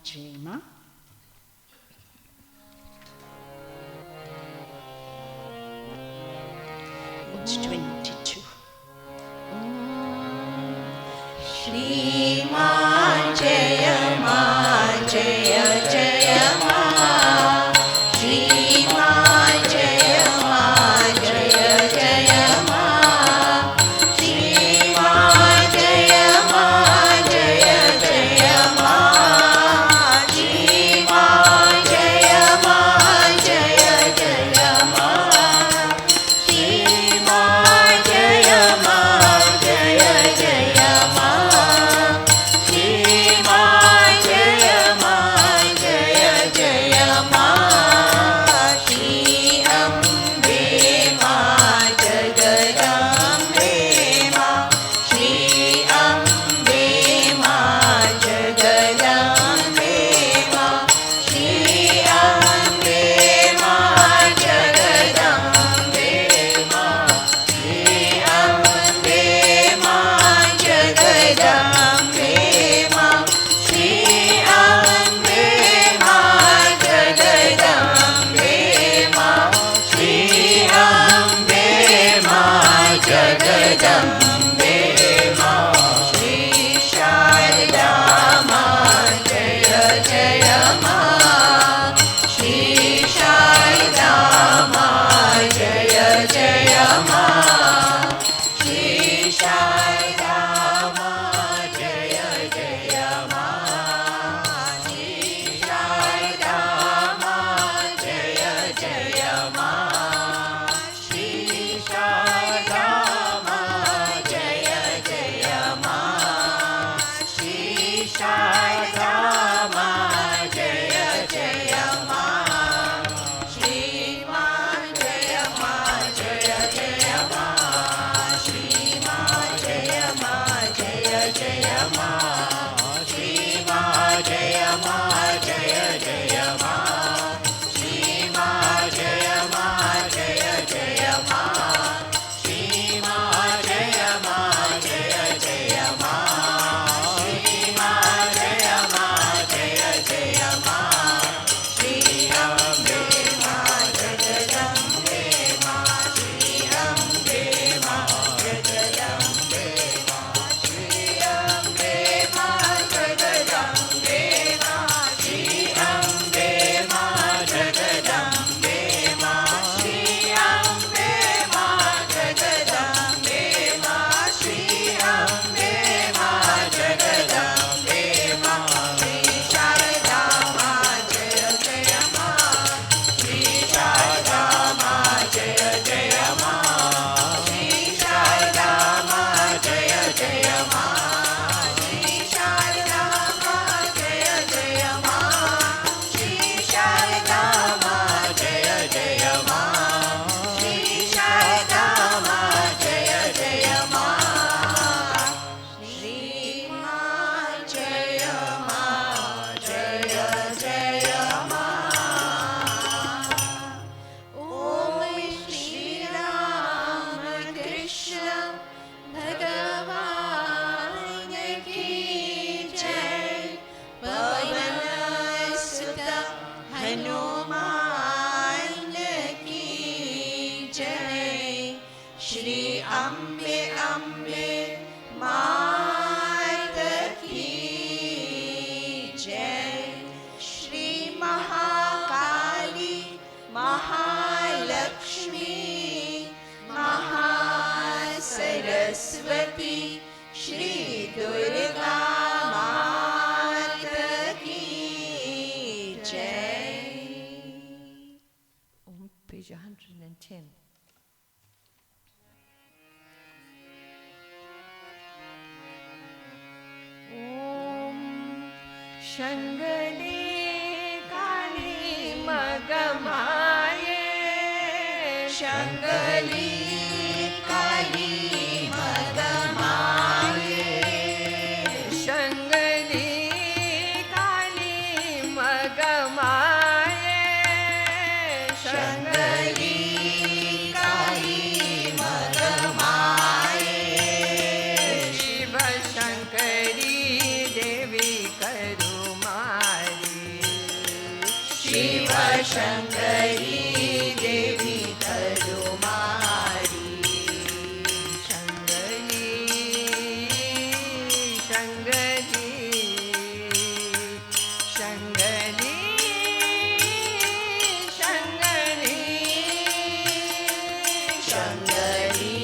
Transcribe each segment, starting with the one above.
Jema. It's 22. Shri Ma Jaya Ma Jaya Jaya Ma Shri Ma Jaya Ma Jaya Jaya Ma Shri Ma Jaya Ma Jaya Jaya Ma Shri Ma Jaya Ma Jaya Jaya Ma Shri Ma Jaya Ma Jaya Jaya Ma Shri Ma Jaya Ma Jaya Jaya Ma Shri Ambe Ma Jagadambe Ma Shri Ambe Ma Jagadambe Ma Shri Ambe Ma Jagadambe Ma Shri Ambe Ma Jagadambe Ma Shri Ambe Ma Jagadambe Ma Shri Ambe Ma Jagadambe Ma Shri Sarada Ma Jaya Jaya Ma Shri Sarada Ma Jaya Jaya Ma Shri Sarada Ma Jaya Jaya Ma Shri Sarada Ma Jaya Jaya Ma Shri Sarada Ma Jaya Jaya Ma Shri Sarada Ma Jaya Jaya Ma Shri Ma Jaya Ma Jaya Jaya Ma Shri Ma Jaya Ma Jaya Jaya Ma Shri Ma Jaya Ma Jaya Jaya Ma Shri Ma Jaya Ma Jaya Jaya Ma Shri Ma Jaya Ma Jaya Jaya Ma Shri Ma Jaya Ma Jaya Jaya Ma Shri Ambe Ma Jagadambe Ma Shri Ambe Ma Jagadambe Ma Shri Ambe Ma Jagadambe Ma Shri Ambe Ma Jagadambe Ma Shri Ambe Ma Jagadambe Ma Shri Ambe Ma Jagadambe Ma Shri Sarada Ma Jaya Jaya Ma Shri Sarada Ma Jaya Jaya Ma Shri Sarada Ma Jaya Jaya Ma Shri Sarada Ma Jaya Jaya Ma Shri Sarada Ma Jaya Jaya Ma Shri Sarada Ma Jaya Jaya Ma Shri Ma Jaya Ma Jaya Jaya Ma Om Shri Ram Krishna Bhagavan Ki Jai Pavan Sutta Hanuman Ki Jai Shri Ambe Ambe Mata Ki Jai Shri Mahakali Mahalakshmi Mahasaraswati Shri Durga Mata Ki Jai. Page 110. Om Shangali Kali Magamaye Shangali Kali Magamaye Shangali Kali Magamaye Shangali Kali Magamaye Shiva Shankari Devi Karumaya Shiv Shankari देवी करुमारी शंगरी शंगरी शंगरी शंगरी शंकरी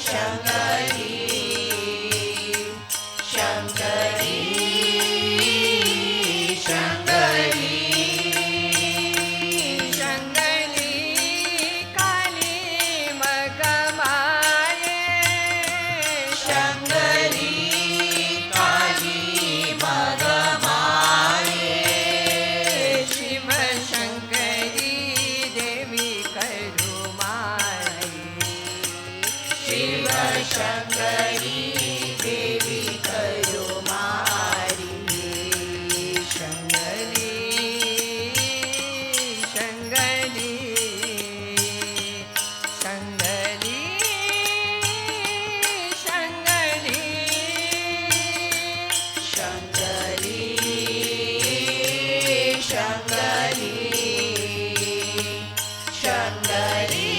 शंकरी शंकरी शंकरी शंगरी काली मगमाये शंकरी काली मगमाये शिव शंकरी देवी करुमारी शिव शंकरी देवी करुमारी शंगरी शंगरी शंगरी शंगरी शंकरी शंकरी शंकरी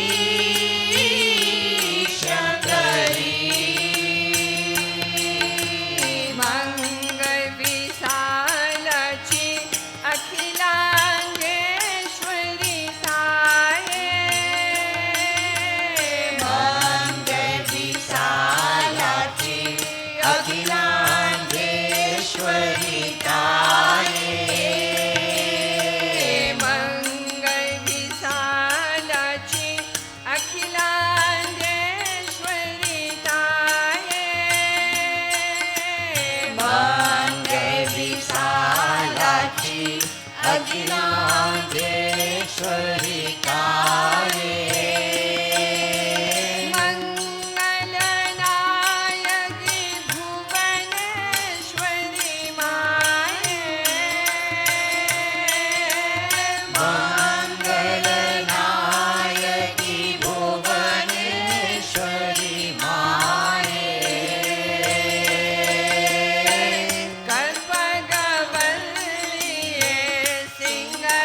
शंकरी मंगल विशालाची अखिलांडेश्वरी ताये मंगल विशालाची अखिलांडेश्वरी ताये मंगल विशालाची अखिलांडेश्वरी ताये मंगल विशालाची अखिलांडेश्वरी ताये मंगलनायकी भुवनेश्वरी माये मंगलनायकी भुवनेश्वरी माये कल्पगवल्लिये सिंगरमोहिनी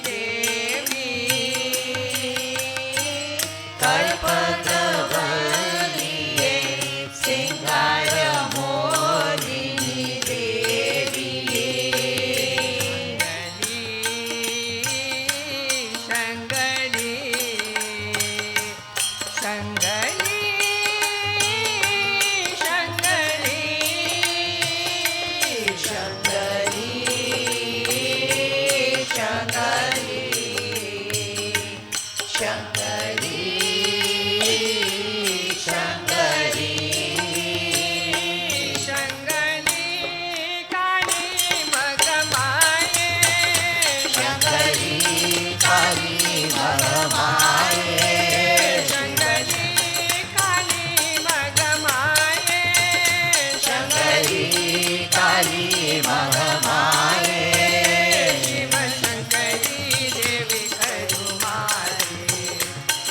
देवी कल्पकवल्लिये सिंगारमोहिनी देवी शंगरी शंगरी शंगरी शंकरी शंकरी शंकरी शंकरी शंगरी काली मगमाये शंकरी काली मगमाये शंगरी काली मगमाये शंकरी काली मगमाये शिव शंकरी देवी करुमारी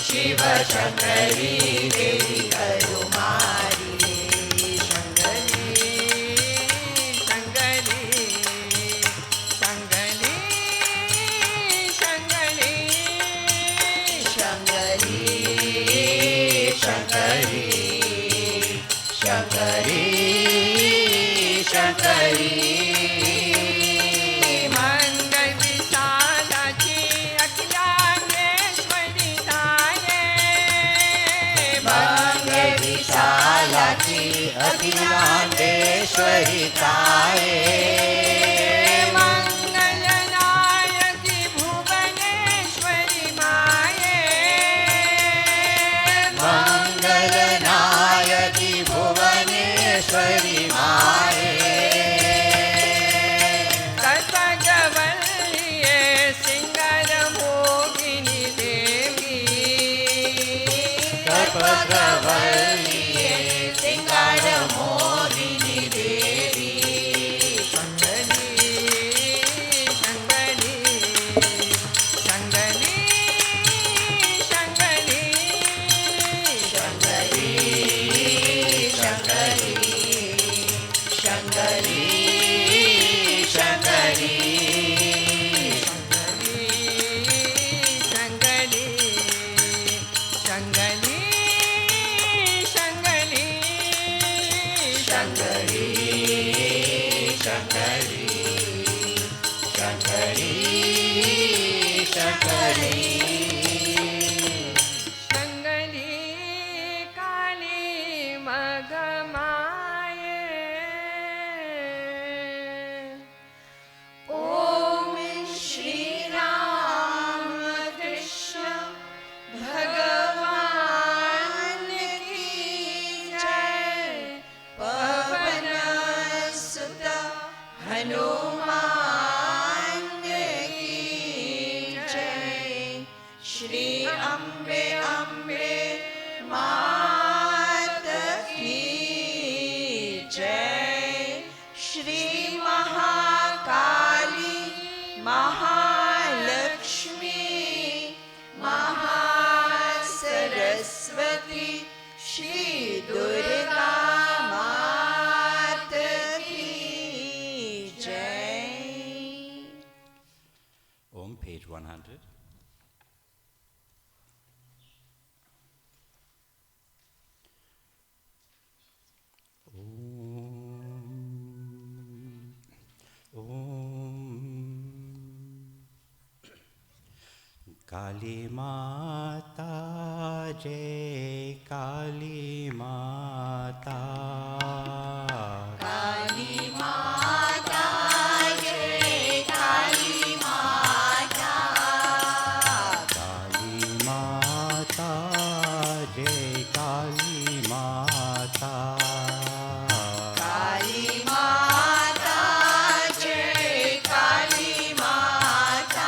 शिव शंकरी देवी करुमारी शंगरी शंगरी शंगरी शंगरी शंकरी शंकरी शंकरी शंकरी मंगल विशालाची अखिलांडेश्वरी ताये मंगल विशालाची अखिलांडेश्वरी ताये मंगलनायकी भुवनेश्वरी माये मंगलनायकी भुवनेश्वरी माये कल्पगवल्लिये सिंगरमोहिनी देवी कल्पकवल्लिये सिंगारमोहिनी देवी Page 100. Kali Mata Jai Kali Mata Kali Mata Jai Kali Mata Kali Mata Jai Kali Mata Kali Mata Jai Kali Mata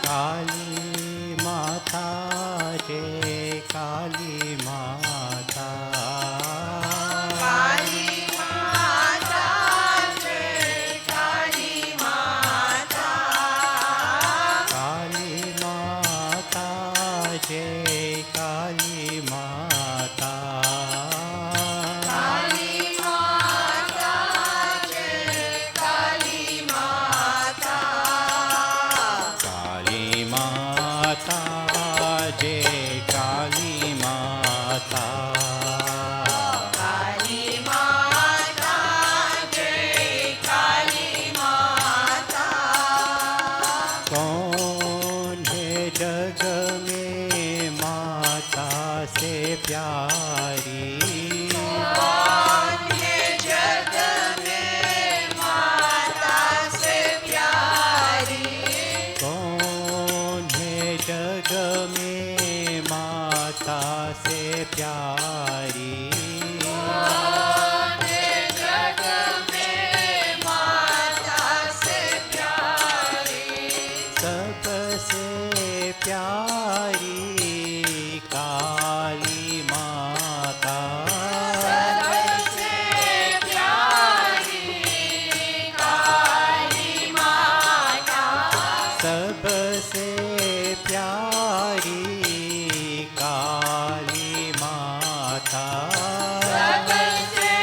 Kali Mata Jai Kali Mata Kali Mata Jai Kali Mata Kali Mata Jai Kali Mata Kali Mata Jai Kali Mata Kali Mata Jai Kali Mata Kali Mata Jai Kali Mata कौन है जग में माता से प्यारी कौन है जग में माता से प्यारी कौन है जग में माता से प्यारी कौन है जग में माता से प्यारी सबसे प्यारी काली माता सबसे प्यारी काली माता सबसे प्यारी काली माता सबसे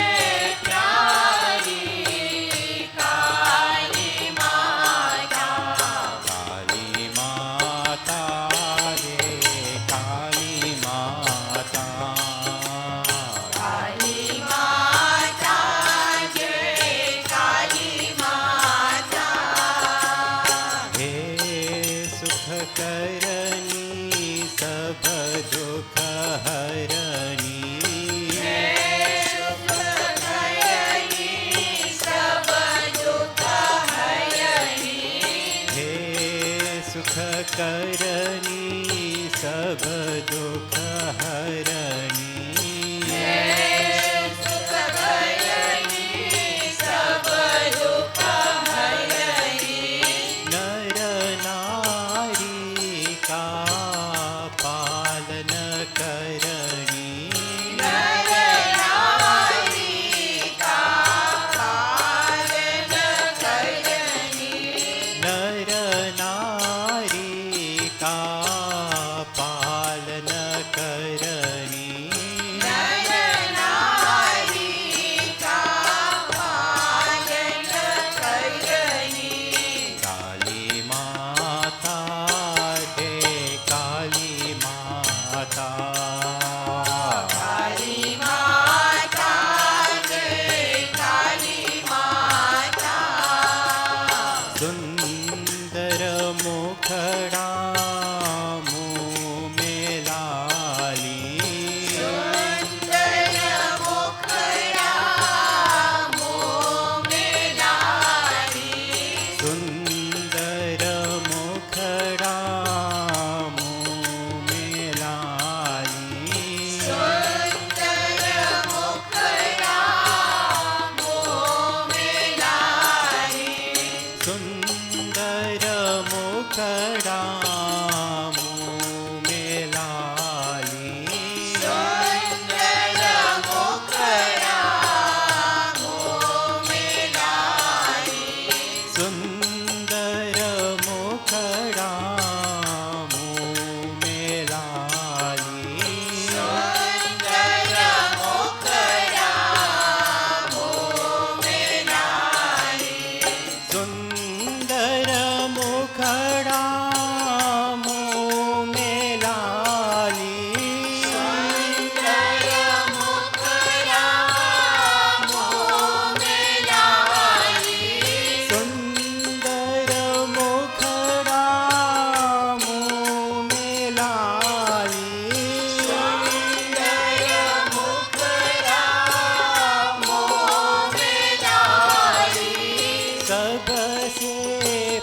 प्यारी काली माता काली माता रे काली माता काली माता जय काली माता हे सुख करनी सब दुख हरनी सुख हरणी सब दुख हरणी हे सुख करनी सब दुख हरनी सुख हरणी सब दुख हरणी नर नारी का पालन करनी नर नारी का पालन करनी नर नारी का पालन करनी सबसे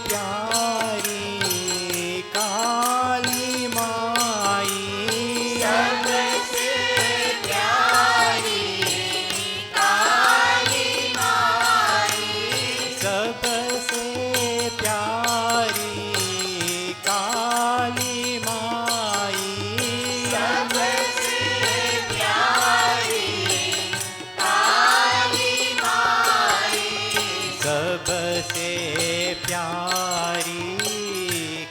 प्यारी काली माई सबसे प्यारी काली माई सबसे प्यारी काली माई सबसे प्यारी काली माई सबसे प्यारी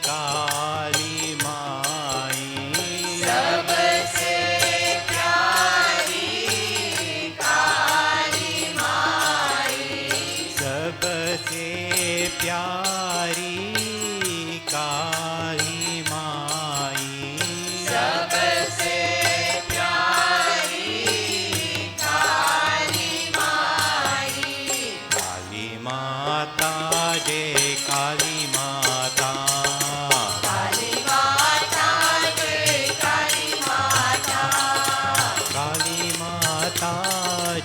काली माई सबसे प्यारी काली माई सबसे प्यारी काली माई सबसे प्यारी काली माई काली माता जय काली माता काली माता जय काली माता काली माता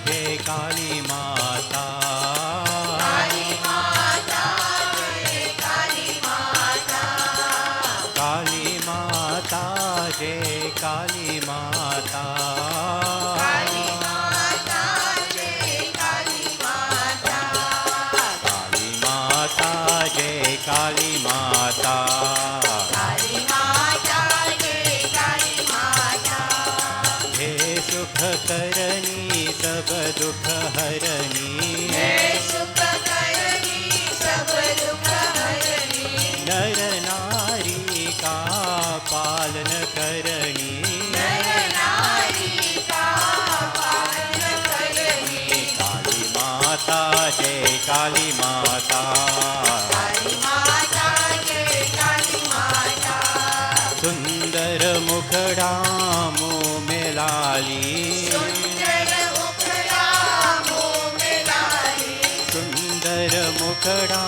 जय काली माता काली माता जय काली माता काली माता जय काली माता काली माता जय काली माता काली माता जय काली माता काली माता जय काली माता हे सुख करनी सब दुख हरनी हे सुख करनी सब दुख हरनी नर नारी का पालन करनी नर नारी का पालन करनी काली माता जय काली माता काली माता जय काली माता सुंदर मुखड़ा मुँह में लाली सुंदर मुखड़ा मुँह में लाली सुंदर मुखड़ा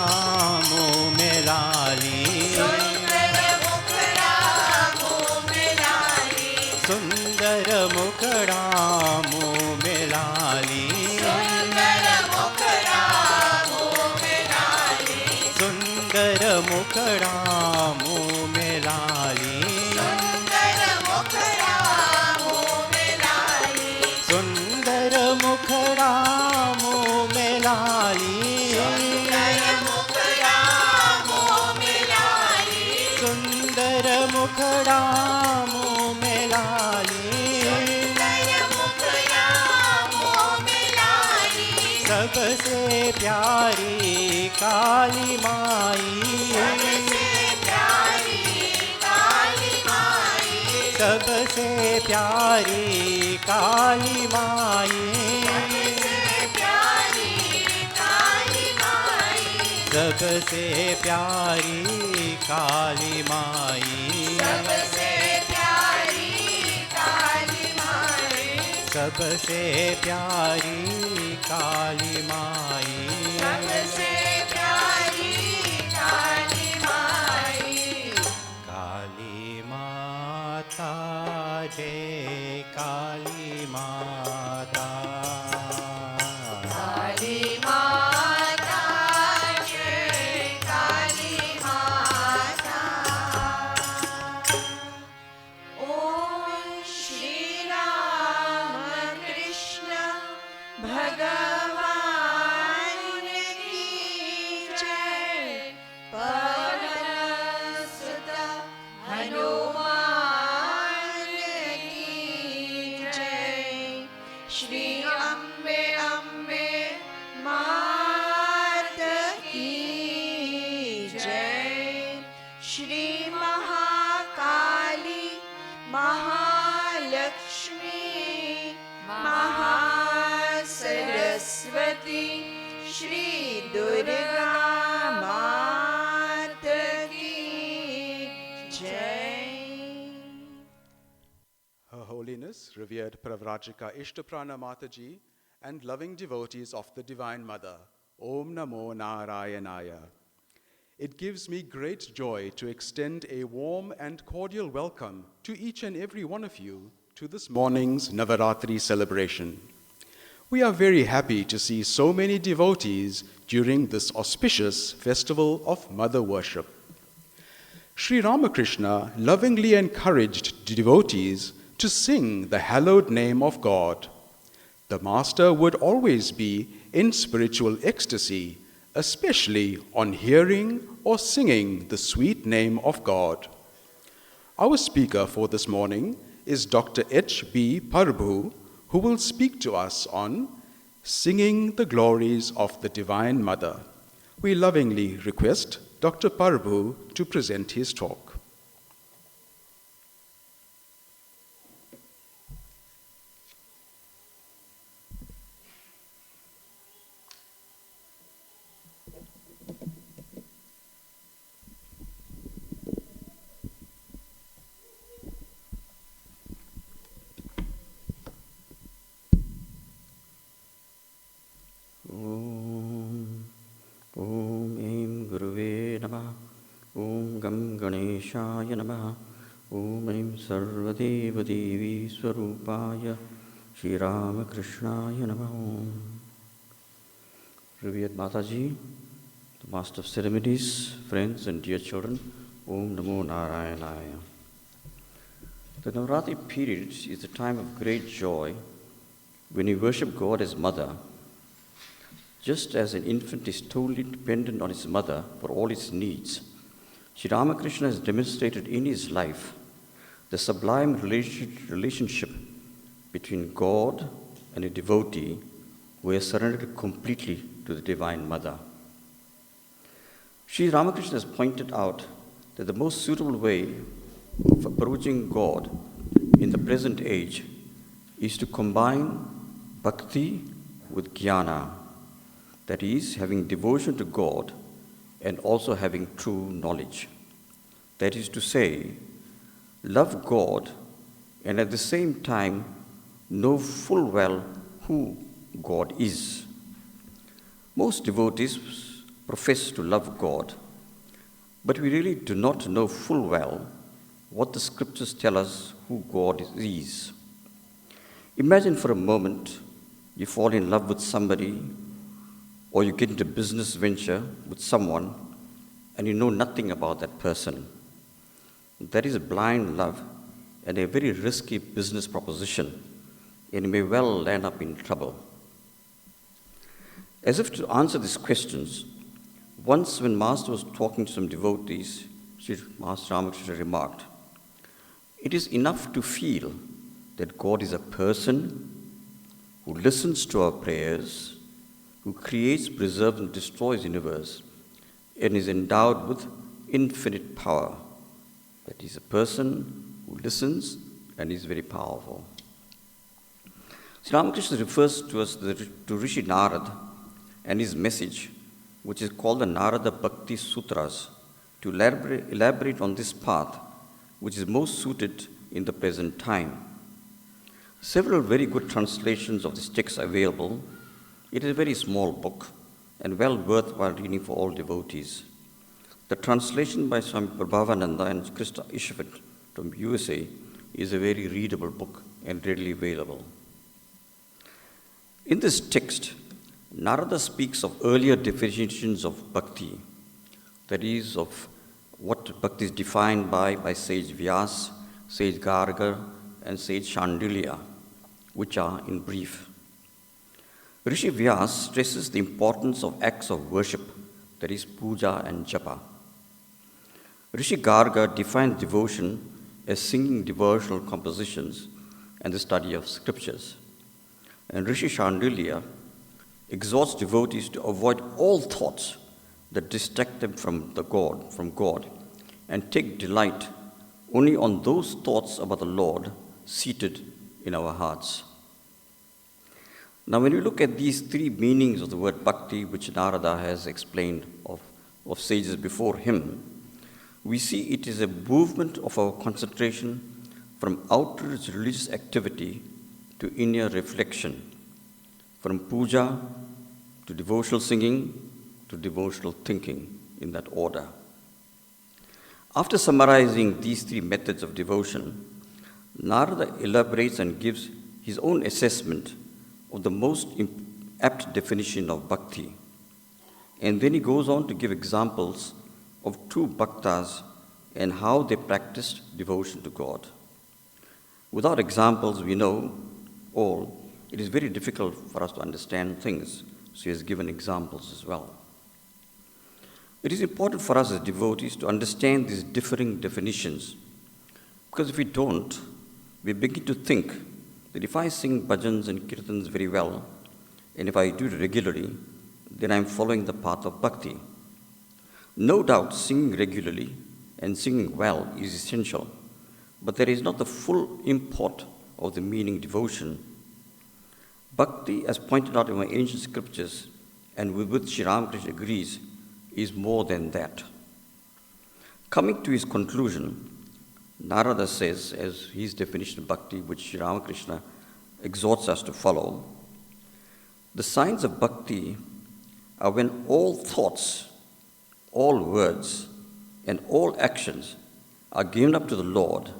मुँह में लाली सुंदर मुखड़ा मुँह में लाली सुंदर मुखड़ा मुँह में लाली सुंदर मुखड़ा मुँह में लाली सुंदर मुखड़ा मुँह में लाली सुंदर मुखड़ा मुँह में लाली सुंदर मुखड़ा मुँह में लाली सुंदर मुखड़ा मुँह में लाली सुंदर मुखड़ा मुँह में लाली सुंदर मुखड़ा मुँह में लाली सबसे प्यारी काली माई सबसे प्यारी काली माई सबसे प्यारी काली माई सबसे प्यारी काली माई सबसे प्यारी काली माई सबसे प्यारी काली माई सबसे प्यारी काली माई सबसे प्यारी काली माई काली माता जय काली माता काली माता जय काली माता ओम श्री राम कृष्ण भगवान की जय पवन सुत हनुमान की जय श्री अम्बे अम्बे मात की जय श्री महाकाली महालक्ष्मी महासरस्वती श्री दुर्गा मात की जय Her Holiness, revered Pravrajika Ishtaprana Mataji, and loving devotees of the Divine Mother, Om Namo Narayanaya. It gives me great joy to extend a warm and cordial welcome to each and every one of you to this morning's Navaratri celebration. We are very happy to see so many devotees during this auspicious festival of mother worship. Sri Ramakrishna lovingly encouraged devotees to sing the hallowed name of God. The Master would always be in spiritual ecstasy, especially on hearing or singing the sweet name of God. Our speaker for this morning is Dr. H.B. Prabhu, who will speak to us on Singing the Glories of the Divine Mother. We lovingly request Dr. Prabhu to present his talk. Om Aim Guruve Namah. Om Gam Ganeshaya Namah. Om Aim Sarada Devi Swarupaya Shri Ramakrishnaya Namah. Revered Mataji, the Master of Ceremonies, friends and dear children, Om Namo Narayanaya. The Navaratri period is a time of great joy when we worship God as Mother. Just as an infant is totally dependent on his mother for all its needs, Sri Ramakrishna has demonstrated in his life the sublime relationship between God and a devotee who has surrendered completely to the Divine Mother. Sri Ramakrishna has pointed out that the most suitable way of approaching God in the present age is to combine bhakti with jnana. That is, having devotion to God and also having true knowledge. That is to say, love God and at the same time know full well who God is. Most devotees profess to love God, but we really do not know full well what the scriptures tell us who God is. Imagine for a moment you fall in love with somebody, or you get into a business venture with someone and you know nothing about that person. That is blind love and a very risky business proposition, and you may well land up in trouble. As if to answer these questions, once when Master was talking to some devotees, Master Ramakrishna remarked, "It is enough to feel that God is a person who listens to our prayers, who creates, preserves, and destroys the universe, and is endowed with infinite power." That is a person who listens and is very powerful. Sri Ramakrishna refers to us to Rishi Narad and his message, which is called the Narada Bhakti Sutras, to elaborate on this path, which is most suited in the present time. Several very good translations of this text are available. It is a very small book and well worthwhile reading for all devotees. The translation by Swami Prabhavananda and Krista Ishvat from USA is a very readable book and readily available. In this text, Narada speaks of earlier definitions of bhakti, that is, of what bhakti is defined by sage Vyas, sage Garga, and sage Shandilya, which are in brief. Rishi Vyas stresses the importance of acts of worship, that is, puja and japa. Rishi Garga defines devotion as singing devotional compositions and the study of scriptures. And Rishi Shandilya exhorts devotees to avoid all thoughts that distract them from God, and take delight only on those thoughts about the Lord seated in our hearts. Now, when we look at these three meanings of the word bhakti, which Narada has explained of sages before him, we see it is a movement of our concentration from outward religious activity to inner reflection, from puja to devotional singing to devotional thinking, in that order. After summarizing these three methods of devotion, Narada elaborates and gives his own assessment of the most apt definition of bhakti. And then he goes on to give examples of true bhaktas and how they practiced devotion to God. Without examples, we know all, it is very difficult for us to understand things. So he has given examples as well. It is important for us as devotees to understand these differing definitions, because if we don't, we begin to think that if I sing bhajans and kirtans very well, and if I do it regularly, then I am following the path of bhakti. No doubt singing regularly and singing well is essential, but that is not the full import of the meaning devotion. Bhakti, as pointed out in my ancient scriptures, and with which Sri Ramakrishna agrees, is more than that. Coming to his conclusion, Narada says, as his definition of bhakti, which Sri Ramakrishna exhorts us to follow, the signs of bhakti are when all thoughts, all words, and all actions are given up to the Lord,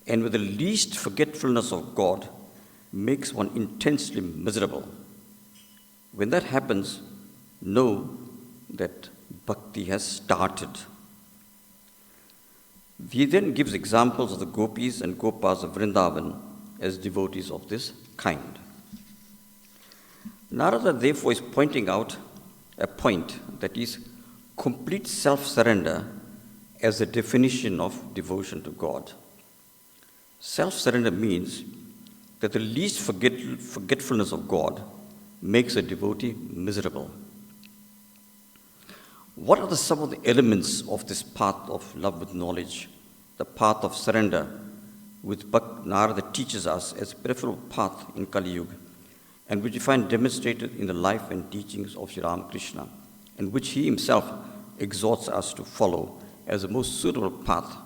and with the least forgetfulness of God makes one intensely miserable. When that happens, know that bhakti has started. He then gives examples of the gopis and gopas of Vrindavan as devotees of this kind. Narada therefore is pointing out a point, that is complete self-surrender as a definition of devotion to God. Self-surrender means that the least forgetfulness of God makes a devotee miserable. What are some of the elements of this path of love with knowledge, the path of surrender, which Narada teaches us as a peripheral path in Kali Yuga, and which we find demonstrated in the life and teachings of Sri Ramakrishna, and which he himself exhorts us to follow as the most suitable path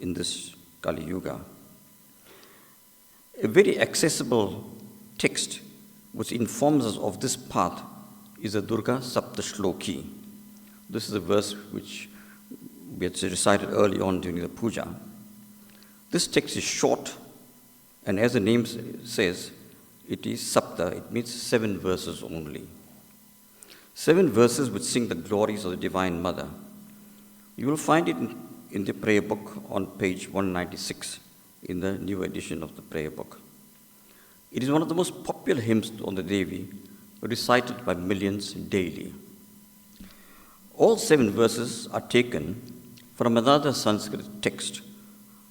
in this Kali Yuga? A very accessible text which informs us of this path is the Durga Sapta Shloki. This is a verse which we had recited early on during the puja. This text is short, and as the name says, it is Sapta, it means 7 verses only. 7 verses which sing the glories of the Divine Mother. You will find it in the prayer book on page 196 in the new edition of the prayer book. It is one of the most popular hymns on the Devi, recited by millions daily. All 7 verses are taken from another Sanskrit text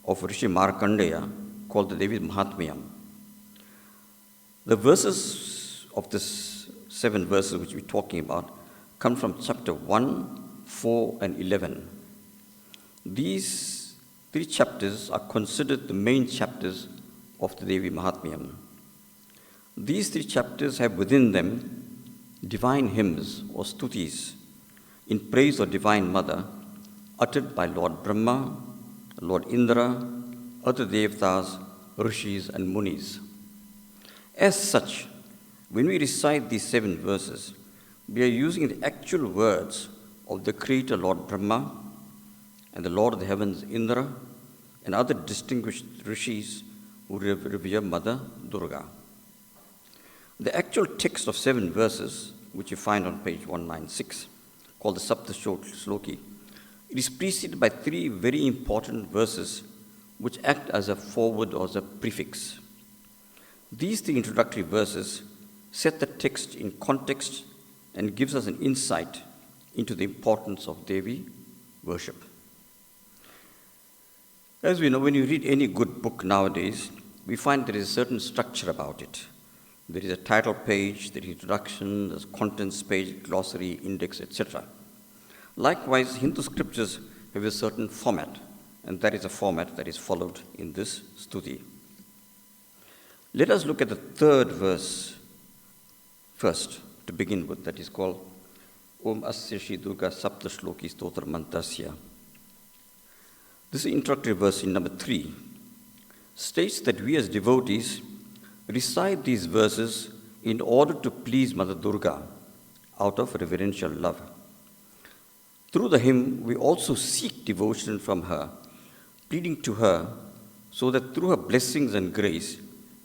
of Rishi Markandeya called the Devi Mahatmyam. The verses of this 7 verses which we're talking about come from chapter 1, 4, and 11. These 3 chapters are considered the main chapters of the Devi Mahatmyam. These 3 chapters have within them divine hymns or stutis in praise of Divine Mother, uttered by Lord Brahma, Lord Indra, other Devtas, Rishis, and Munis. As such, when we recite these 7 verses, we are using the actual words of the Creator Lord Brahma and the Lord of the Heavens Indra and other distinguished Rishis who revere Mother Durga. The actual text of 7 verses, which you find on page 196, called the Sapta Shloki, it is preceded by 3 very important verses which act as a foreword or as a prefix. These 3 introductory verses set the text in context and gives us an insight into the importance of Devi worship. As we know, when you read any good book nowadays, we find there is a certain structure about it. There is a title page, there is introduction, there's contents page, glossary, index, etc. Likewise, Hindu scriptures have a certain format, and that is a format that is followed in this stuti. Let us look at the 3rd verse first, to begin with, that is called Om Asya Shri Durga Sapta Shloki Stotra Mantasya. This introductory verse in number 3 states that we as devotees recite these verses in order to please Mother Durga out of reverential love. Through the hymn, we also seek devotion from her, pleading to her so that through her blessings and grace,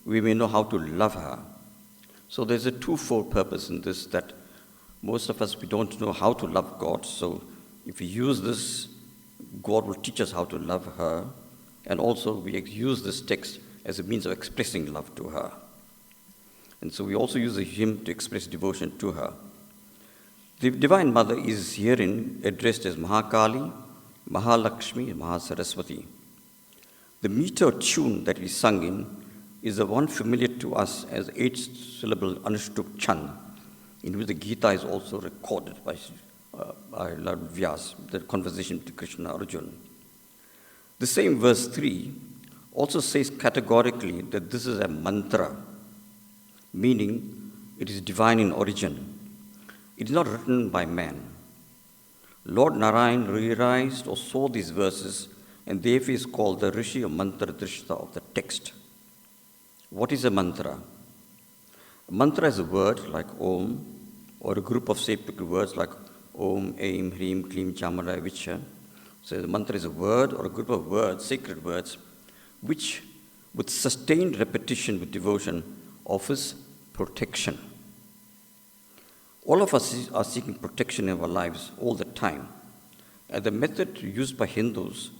we may know how to love her. So there's a twofold purpose in this, that most of us, we don't know how to love God. So if we use this, God will teach us how to love her. And also we use this text as a means of expressing love to her. And so we also use a hymn to express devotion to her. The Divine Mother is herein addressed as Mahakali, Mahalakshmi, and Mahasaraswati. The meter tune that we sung in is the one familiar to us as 8-syllable Anushtuk Chand, in which the Gita is also recorded by Lord Vyas, the conversation between Krishna and Arjuna. The same verse 3 also says categorically that this is a mantra, meaning it is divine in origin. It is not written by man. Lord Narayan realized or saw these verses, and therefore is called the Rishi or Mantra Drishta of the text. What is a mantra? A mantra is a word like Om, or a group of sacred words like Om, Aim, Hrim, Klim, Chamara, Vicha. So the mantra is a word or a group of words, sacred words, which with sustained repetition with devotion offers protection. All of us are seeking protection in our lives all the time. And the method used by Hindus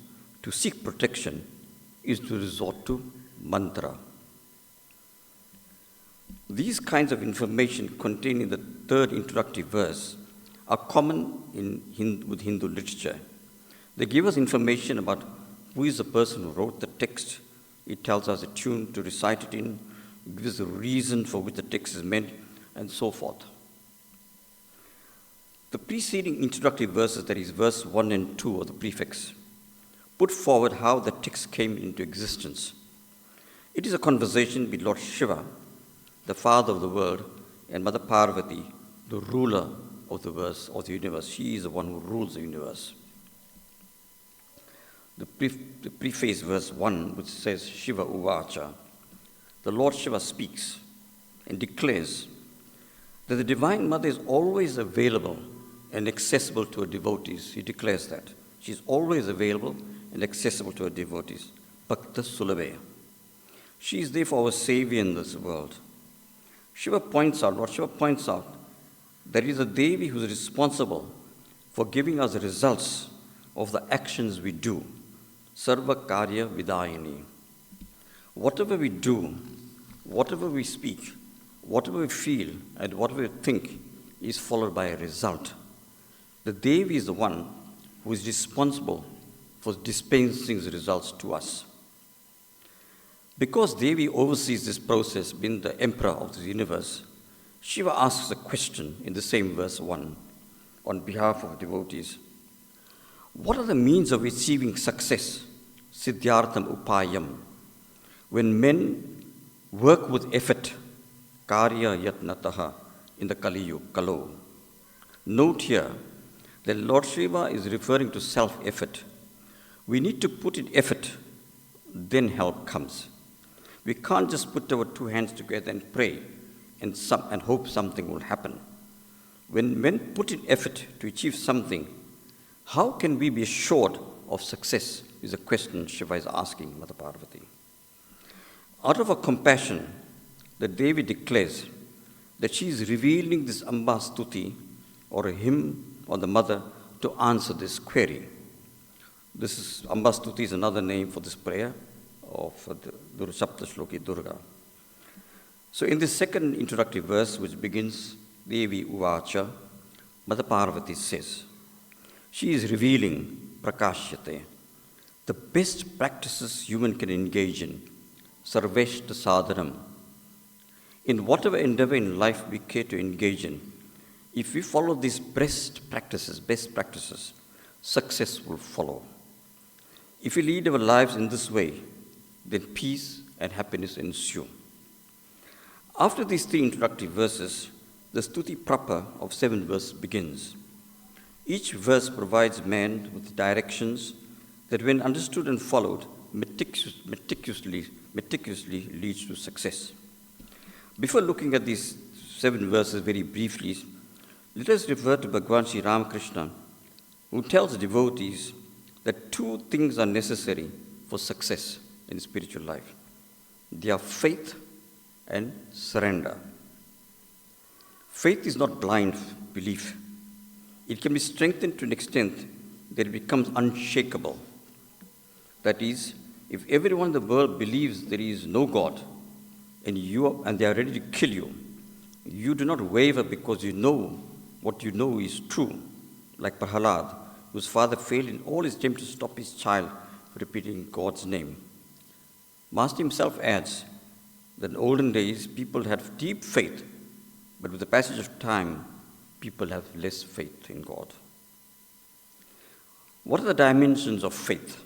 to seek protection is to resort to mantra. These kinds of information contained in the third introductory verse are common with Hindu literature. They give us information about who is the person who wrote the text. It tells us a tune to recite it in, it gives us a reason for which the text is meant, and so forth. The preceding introductory verses, that is verse 1 and 2 of the prefix, put forward how the text came into existence. It is a conversation with Lord Shiva, the father of the world, and Mother Parvati, the ruler of the universe. She is the one who rules the universe. The preface, verse 1, which says, Shiva Uvacha, the Lord Shiva speaks and declares that the Divine Mother is always available and accessible to her devotees. He declares that. She is always available and accessible to her devotees. Bhakta Sulabhe. She is therefore our savior in this world. Lord Shiva points out that it is a Devi who is responsible for giving us the results of the actions we do. Sarva Karya Vidayini. Whatever we do, whatever we speak, whatever we feel, and whatever we think is followed by a result. The Devi is the one who is responsible for dispensing the results to us. Because Devi oversees this process, being the emperor of the universe, Shiva asks a question in the same verse 1 on behalf of devotees. What are the means of achieving success? Siddhyartham upayam. When men work with effort, karya yatnataha, in the Kalo. Note here that Lord Shiva is referring to self-effort. We need to put in effort, then help comes. We can't just put our two hands together and pray and hope something will happen. When men put in effort to achieve something, how can we be assured of success is a question Shiva is asking Mother Parvati. Out of her compassion, the Devi declares that she is revealing this Amba Stuti, or a hymn on the mother, to answer this query. This is Amba Stuti is another name for this prayer of the Sapta Shloki Durga. So in this second introductory verse, which begins Devi Uvacha, Mother Parvati says, she is revealing Prakashyate, the best practices human can engage in, Sarveshta Sadhanam. In whatever endeavor in life we care to engage in, if we follow these best practices, success will follow. If we lead our lives in this way, then peace and happiness ensue. After these three introductory verses, the stuti proper of 7 verses begins. Each verse provides man with directions that, when understood and followed, meticulously leads to success. Before looking at these 7 verses very briefly, let us refer to Bhagavan Sri Ramakrishna, who tells devotees that 2 things are necessary for success in spiritual life. They are faith and surrender. Faith is not blind belief. It can be strengthened to an extent that it becomes unshakable. That is, if everyone in the world believes there is no God and they are ready to kill you, you do not waver because you know what you know is true, like Prahalad, whose father failed in all his attempts to stop his child from repeating God's name. Master himself adds that in olden days people had deep faith, but with the passage of time, people have less faith in God. What are the dimensions of faith?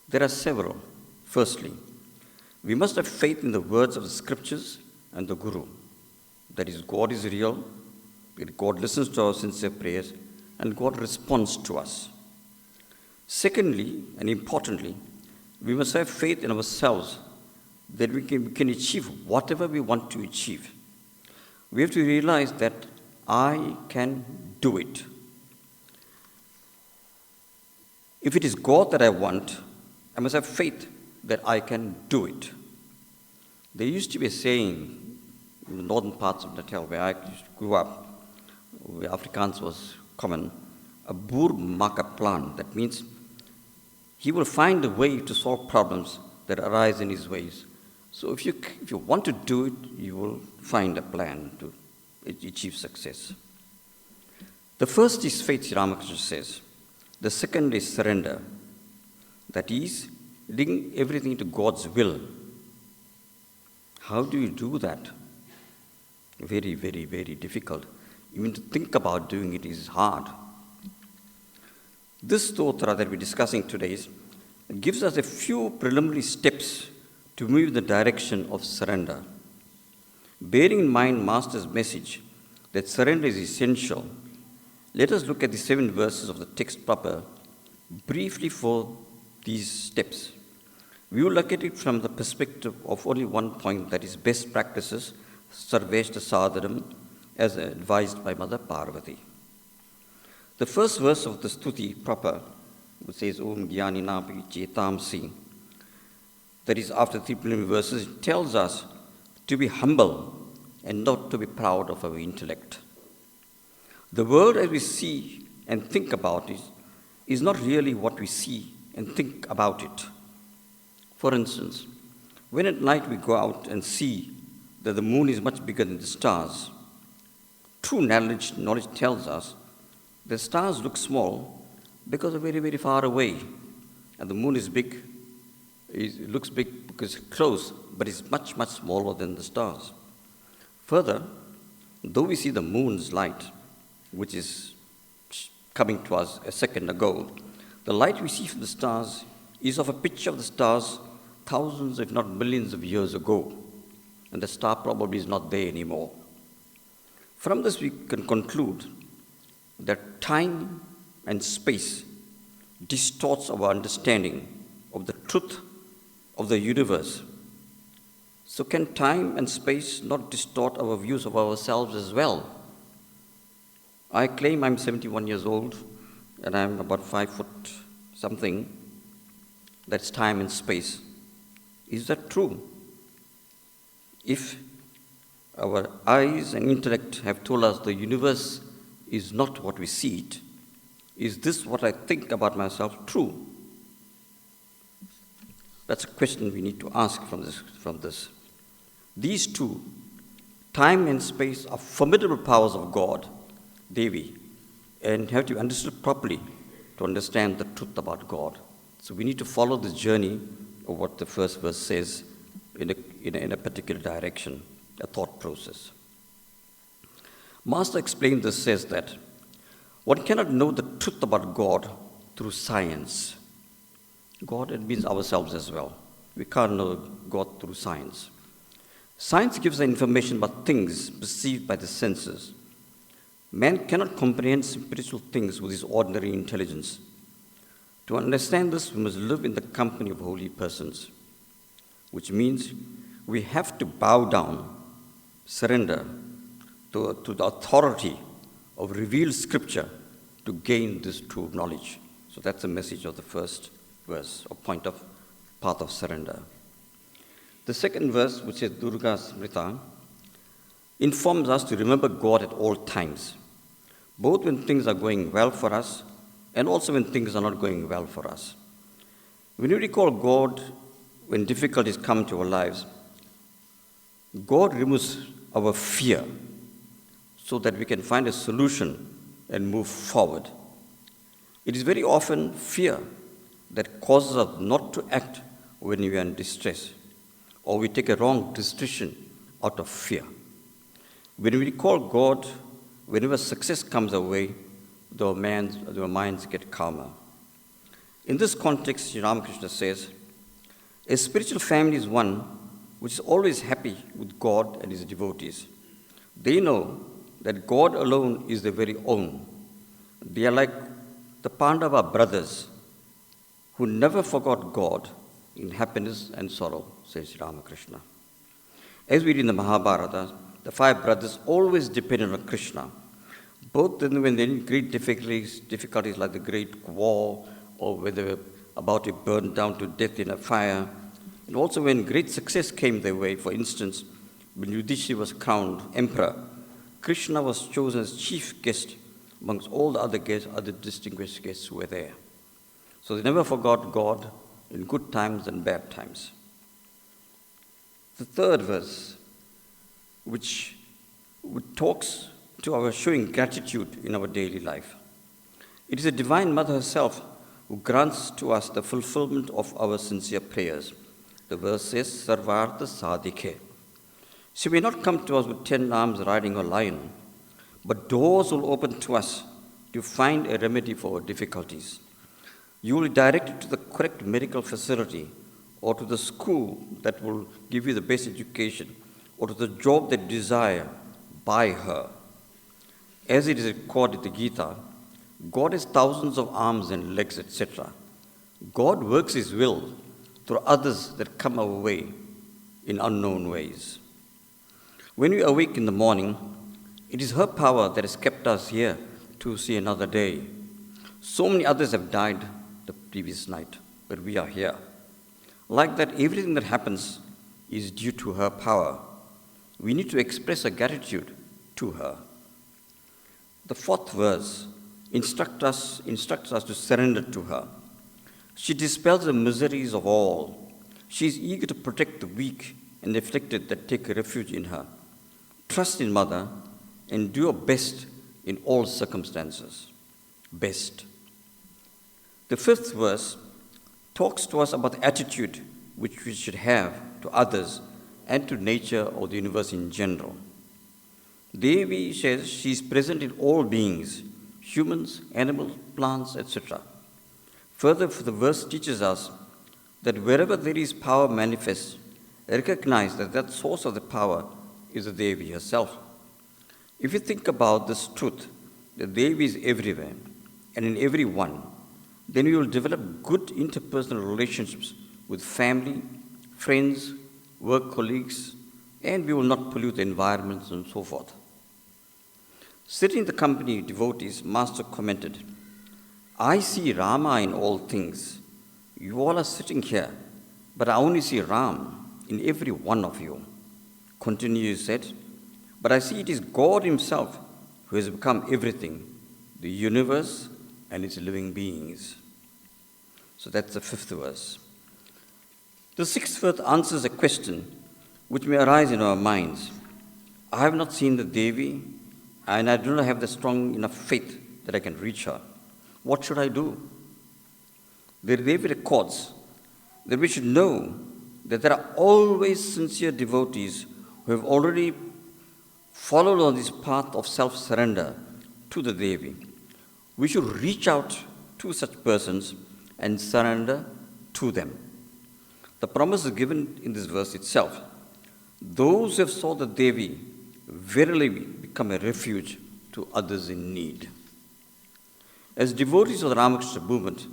There are several. Firstly, we must have faith in the words of the scriptures and the Guru. That is, God is real, that God listens to our sincere prayers, and God responds to us. Secondly, and importantly, we must have faith in ourselves that we can achieve whatever we want to achieve. We have to realize that I can do it. If it is God that I want, I must have faith that I can do it. There used to be a saying in the northern parts of Natal where I grew up, where Afrikaans was common, a boer maak 'n plan. That means he will find a way to solve problems that arise in his ways. So if you want to do it, you will find a plan to achieve success. The first is faith, Ramakrishna says. The second is surrender. That is, leaving everything to God's will. How do you do that? Very, very, very difficult. Even to think about doing it is hard. This stotra that we're discussing today gives us a few preliminary steps to move in the direction of surrender. Bearing in mind Master's message that surrender is essential, let us look at the 7 verses of the text proper briefly for these steps. We will look at it from the perspective of only one point, that is best practices, Sarveshta Sadhanam, as advised by Mother Parvati. The first verse of the Stuti proper, which says Om Gyani Napi Chetamsi, that is after 3 preliminary verses, it tells us to be humble and not to be proud of our intellect. The world as we see and think about it is not really what we see and think about it. For instance, when at night we go out and see that the moon is much bigger than the stars, true knowledge tells us the stars look small because they're very, very far away, and the moon is big. It looks big because it's close, but it's much, much smaller than the stars. Further, though we see the moon's light, which is coming to us a second ago, the light we see from the stars is of a picture of the stars thousands, if not millions of years ago, and the star probably is not there anymore. From this we can conclude that time and space distorts our understanding of the truth of the universe. So can time and space not distort our views of ourselves as well? I claim I'm 71 years old and I'm about 5 foot something. That's time and space. Is that true? If our eyes and intellect have told us the universe is not what we see it, is this what I think about myself true? That's a question we need to ask from this. These two, time and space, are formidable powers of God, Devi, and have to be understood properly to understand the truth about God. So we need to follow the journey of what the first verse says in a particular direction, a thought process. Master explained this, says that one cannot know the truth about God through science. God, it means ourselves as well. We can't know God through science. Science gives us information about things perceived by the senses. Man cannot comprehend spiritual things with his ordinary intelligence. To understand this, we must live in the company of holy persons, which means we have to bow down, surrender to the authority of revealed scripture to gain this true knowledge. So that's the message of the first verse, or point of path of surrender. The second verse, which is Durga Smrita, informs us to remember God at all times, both when things are going well for us and also when things are not going well for us. When we recall God when difficulties come to our lives, God removes our fear so that we can find a solution and move forward. It is very often fear that causes us not to act when we are in distress, or we take a wrong decision out of fear. When we recall God, whenever success comes our way, our minds get calmer. In this context, Sri Ramakrishna says, a spiritual family is one which is always happy with God and his devotees. They know that God alone is their very own. They are like the Pandava brothers who never forgot God in happiness and sorrow, says Sri Ramakrishna. As we read in the Mahabharata, the 5 brothers always depended on Krishna, both when they had great difficulties like the Great War, or when they were about to burn down to death in a fire, and also when great success came their way. For instance, when Yudhishthira was crowned emperor, Krishna was chosen as chief guest amongst all the other guests, other distinguished guests who were there. So they never forgot God in good times and bad times. The third verse, which talks to our showing gratitude in our daily life. It is the Divine Mother herself who grants to us the fulfillment of our sincere prayers. The verse says, Sarvartha Sadhike. She may not come to us with 10 arms riding a lion, but doors will open to us to find a remedy for our difficulties. You will be directed to the correct medical facility, or to the school that will give you the best education, or to the job that you desire by her. As it is recorded in the Gita, God has thousands of arms and legs, etc. God works his will through others that come our way in unknown ways. When we awake in the morning, it is her power that has kept us here to see another day. So many others have died the previous night, but we are here. Like that, everything that happens is due to her power. We need to express our gratitude to her. The 4th verse instructs us to surrender to her. She dispels the miseries of all. She is eager to protect the weak and afflicted that take refuge in her. Trust in Mother and do your best in all circumstances. Best. The 5th verse talks to us about the attitude which we should have to others and to nature or the universe in general. Devi says she is present in all beings, humans, animals, plants, etc. Further, the verse teaches us that wherever there is power manifest, recognize that source of the power is the Devi herself. If you think about this truth, the Devi is everywhere and in everyone, then we will develop good interpersonal relationships with family, friends, work colleagues, and we will not pollute the environments and so forth. Sitting in the company of devotees, Master commented, I see Rama in all things. You all are sitting here, but I only see Ram in every one of you. Continue, he said, but I see it is God himself who has become everything, the universe and its living beings. So that's the 5th verse. The 6th verse answers a question which may arise in our minds. I have not seen the Devi, and I do not have the strong enough faith that I can reach her. What should I do? The Devi records that we should know that there are always sincere devotees who have already followed on this path of self-surrender to the Devi. We should reach out to such persons and surrender to them. The promise is given in this verse itself. Those who have sought the Devi verily become a refuge to others in need. As devotees of the Ramakrishna movement,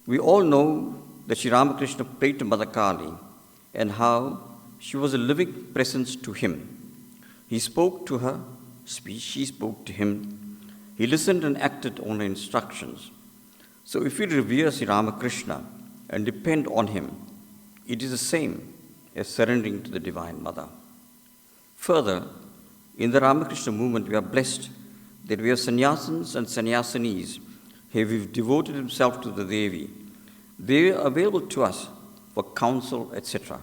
we all know that Sri Ramakrishna prayed to Mother Kali and how she was a living presence to him. He spoke to her, she spoke to him. He listened and acted on her instructions. So if we revere Sri Ramakrishna and depend on him, it is the same as surrendering to the Divine Mother. Further, In the Ramakrishna movement, we are blessed that we have sannyasins and sannyasinis who have devoted themselves to the Devi. They are available to us for counsel, etc.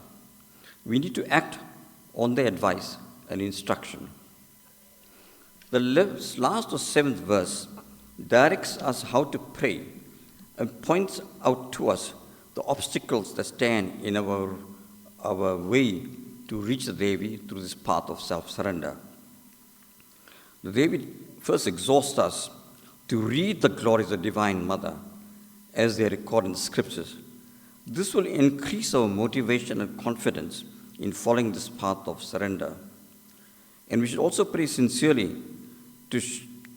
We need to act on their advice and instruction. The last or seventh verse directs us how to pray and points out to us the obstacles that stand in our way to reach the Devi through this path of self-surrender. The Devi first exhorts us to read the glories of Divine Mother as they record in the scriptures. This will increase our motivation and confidence in following this path of surrender. And we should also pray sincerely to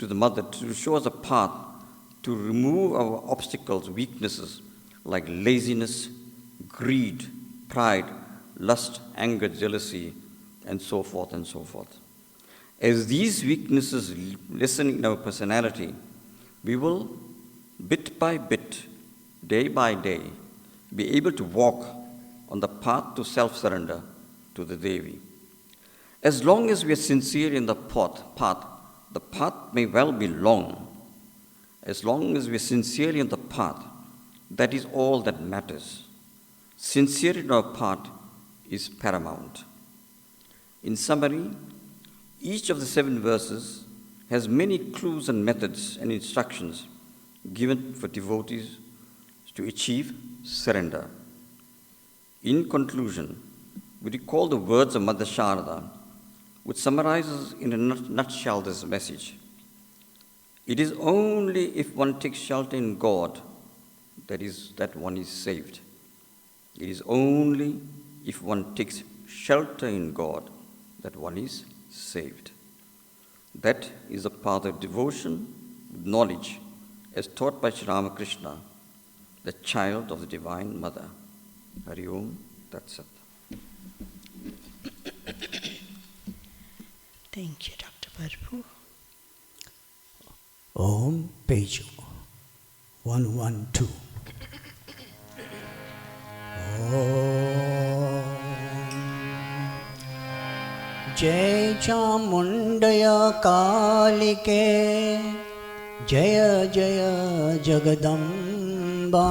the Mother to show us a path to remove our obstacles, weaknesses like laziness, greed, pride, lust, anger, jealousy, and so forth and so forth. As these weaknesses lessen in our personality, we will, bit by bit, day by day, be able to walk on the path to self-surrender to the Devi. As long as we are sincere in the path, the path may well be long. As long as we are sincere in the path, that is all that matters. Sincerity in our path is paramount. In summary, each of the 7 verses has many clues and methods and instructions given for devotees to achieve surrender. In conclusion, we recall the words of Mother Sarada, which summarizes in a nutshell this message. It is only if one takes shelter in God that one is saved. It is only if one takes shelter in God that one is saved. That is the path of devotion, knowledge, as taught by Sri Ramakrishna, the child of the Divine Mother. Hari Om, that's it. Thank you, Dr. Barbu. Om, page 112. Om. Jai Chamundaya Kalike, Jaya Jaya Jagadamba,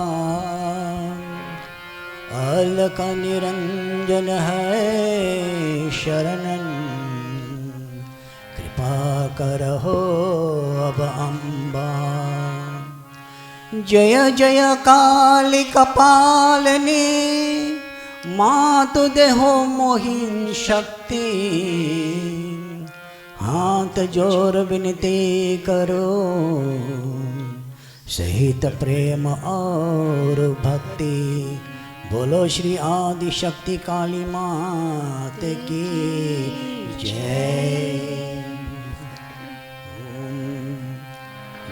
Alaka Niranjan hai Sharanan, Kripa Karaho Ab Amba. Jaya Jaya Kali Kapalani, मातु देहो मोहिन शक्ति, हाथ जोर विनती करो, सहित प्रेम और भक्ति। बोलो श्री आदि शक्ति काली मात की जय।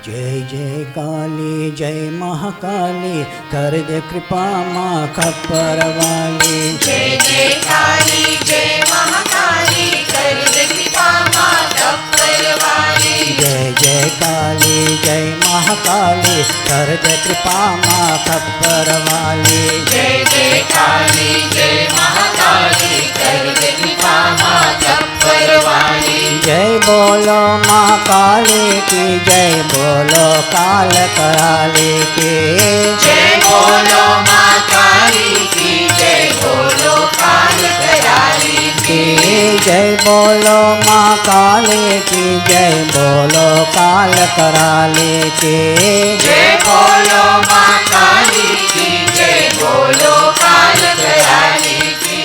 जय जय काली जय महाकाली, कर दे कृपा माँ खप्पर वाली। जय जय काली जय महाकाली, कर दे कृपा माँ खप्पर वाली। जय जय काली जय महाकाली, कर दे कृपा माँ खप्पर वाली। जय जय काली जय महाकाली, कर दे कृपा माँ खप्पर वाली। जय बोलो माँ काली की जय, बोलो काल कराली की। जय बोलो माँ काली की जय, बोलो काल कराली की। जय बोलो माँ काली की जय, बोलो काल कराली की। जय बोलो माँ काली की जय, बोलो काल कराली की।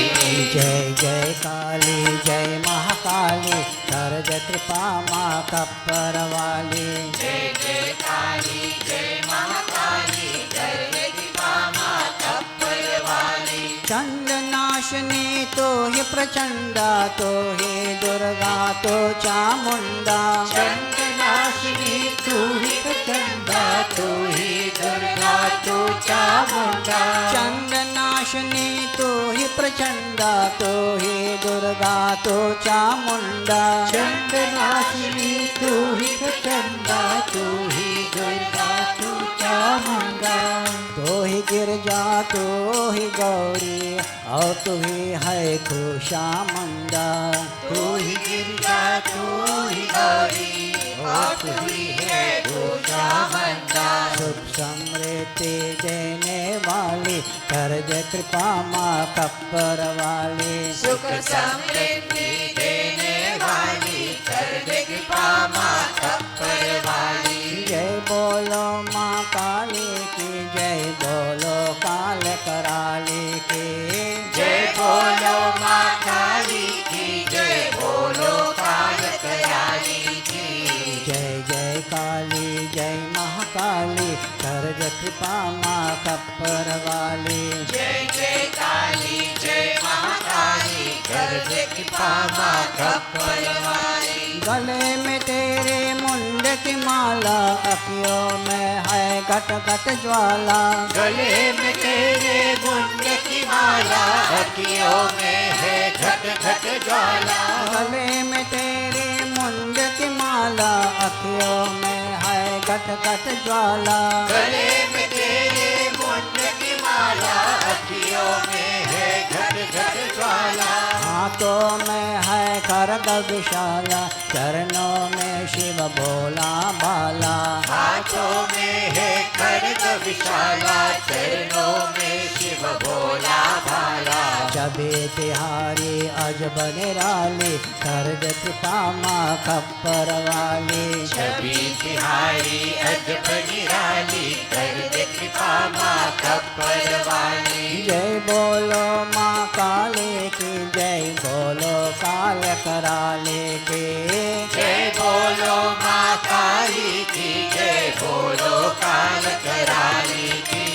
जय जय काली जय महाकाली, कर दे कृपा माँ खप्पर वाली। जय जय काली जय महाकाली, कर दे कृपा माँ खप्पर वाली। चंड नाशनी तो ही प्रचंडा, तो ही दुर्गा तो चामुंडा। चंड नाशिनी तू ही प्रचंडा, तू ही दुर्गा तू चामुंडा। चंड नाशनी तो ही प्रचंडा, तो ही दुर्गा तो चामुंडा। चंड नाशिनी तू ही प्रचंडा, तू ही दुर्गा तू चामुंडा। तो ही ही गिरजा तू ही गौरी और तू ही है खुशामंदा। तू ही गिरजा तू ही गौरी और तू ही है खुशामंदा। सुख समृद्धि देने वाली कर्ज कृपा माँ कप्पर वाली। सुख समृद्धि देने वाली कर्ज कृपा माँ कप्पर वाली। जय बोलो माँ काली की जय बोलो काल कराली की। जय बोलो माँ काली की जय बोलो काल कराली की। जय जय काली जय महाकाली कर्ज कृपा माँ कप्पर वाली। जय जय काली जय महाकाली कर्ज कृपा माँ कप्पर वाली। गले में तेरे मुंड की माला अखियों में है घट घट ज्वाला। गले में तेरे मुंड की माला अखियों में है घट घट ज्वाला। गले में तेरे मुंड की माला अखियों में है घट घट ज्वाला। गले में तेरे मुंड की माला अखियों में है घट घट ज्वाला। हाथों में है खरग विशाला चरणों में शिव भोला भाला। हाथों में है खड्ग विशाला चरणों में शिव भोला भाला। जबे तिहारी अजब निराली कर्ज कृपा माँ खप्पर वाली। छवि तिहारी अजब निराली कर्ज कृपा माँ कप्पर वाली। जय बोलो माँ काली की जय बोलो काल कराले की। जय बोलो माँ काली की जय बोलो काल कराली की।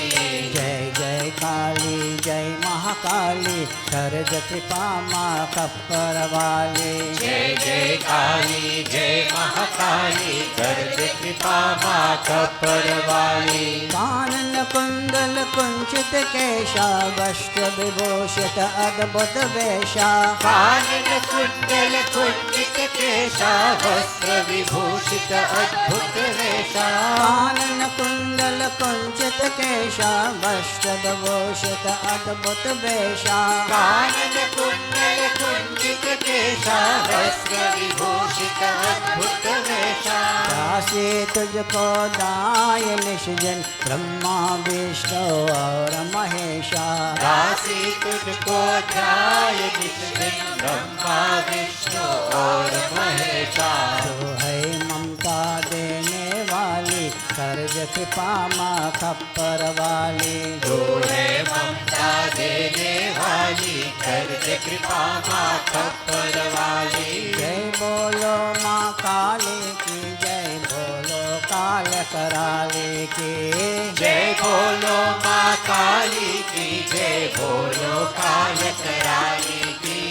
जय जय काली जय महाकाली कर्ज कृपा माँ कप्पर वाली। जय जय काली जय महाकाली कर्ज कृपा माँ कप्पर वाली। कानन कुंडल कुंचित केशा वस्त्र विभूषित अद्भुत वेशा। कानन कुंडल कुंचित केशा वस्त्र विभूषित अद्भुत वेशा। कानन कुंडल कुंचित केशा वस्त्र विभूषित अद्भुत वेशा। कानन कुंडल कुंचित केशा वस्त्र विभूषित अद्भुत वेशा। दासी तुझको दाय निष्जन ब्रह्मा विष्णु और महेशा। दासी तुझको ध्याय निष्दिन ब्रह्मा विष्णु और महेशा। तू है ममता देने वाली कर्ज कृपा माँ खप्पर वाली। तू है ममता देने वाली कर्ज कृपा माँ कप्पर वाली। जय बोलो माँ काली की जय बोलो काल कराले की। जय बोलो माँ काली की जय बोलो काल कराली की।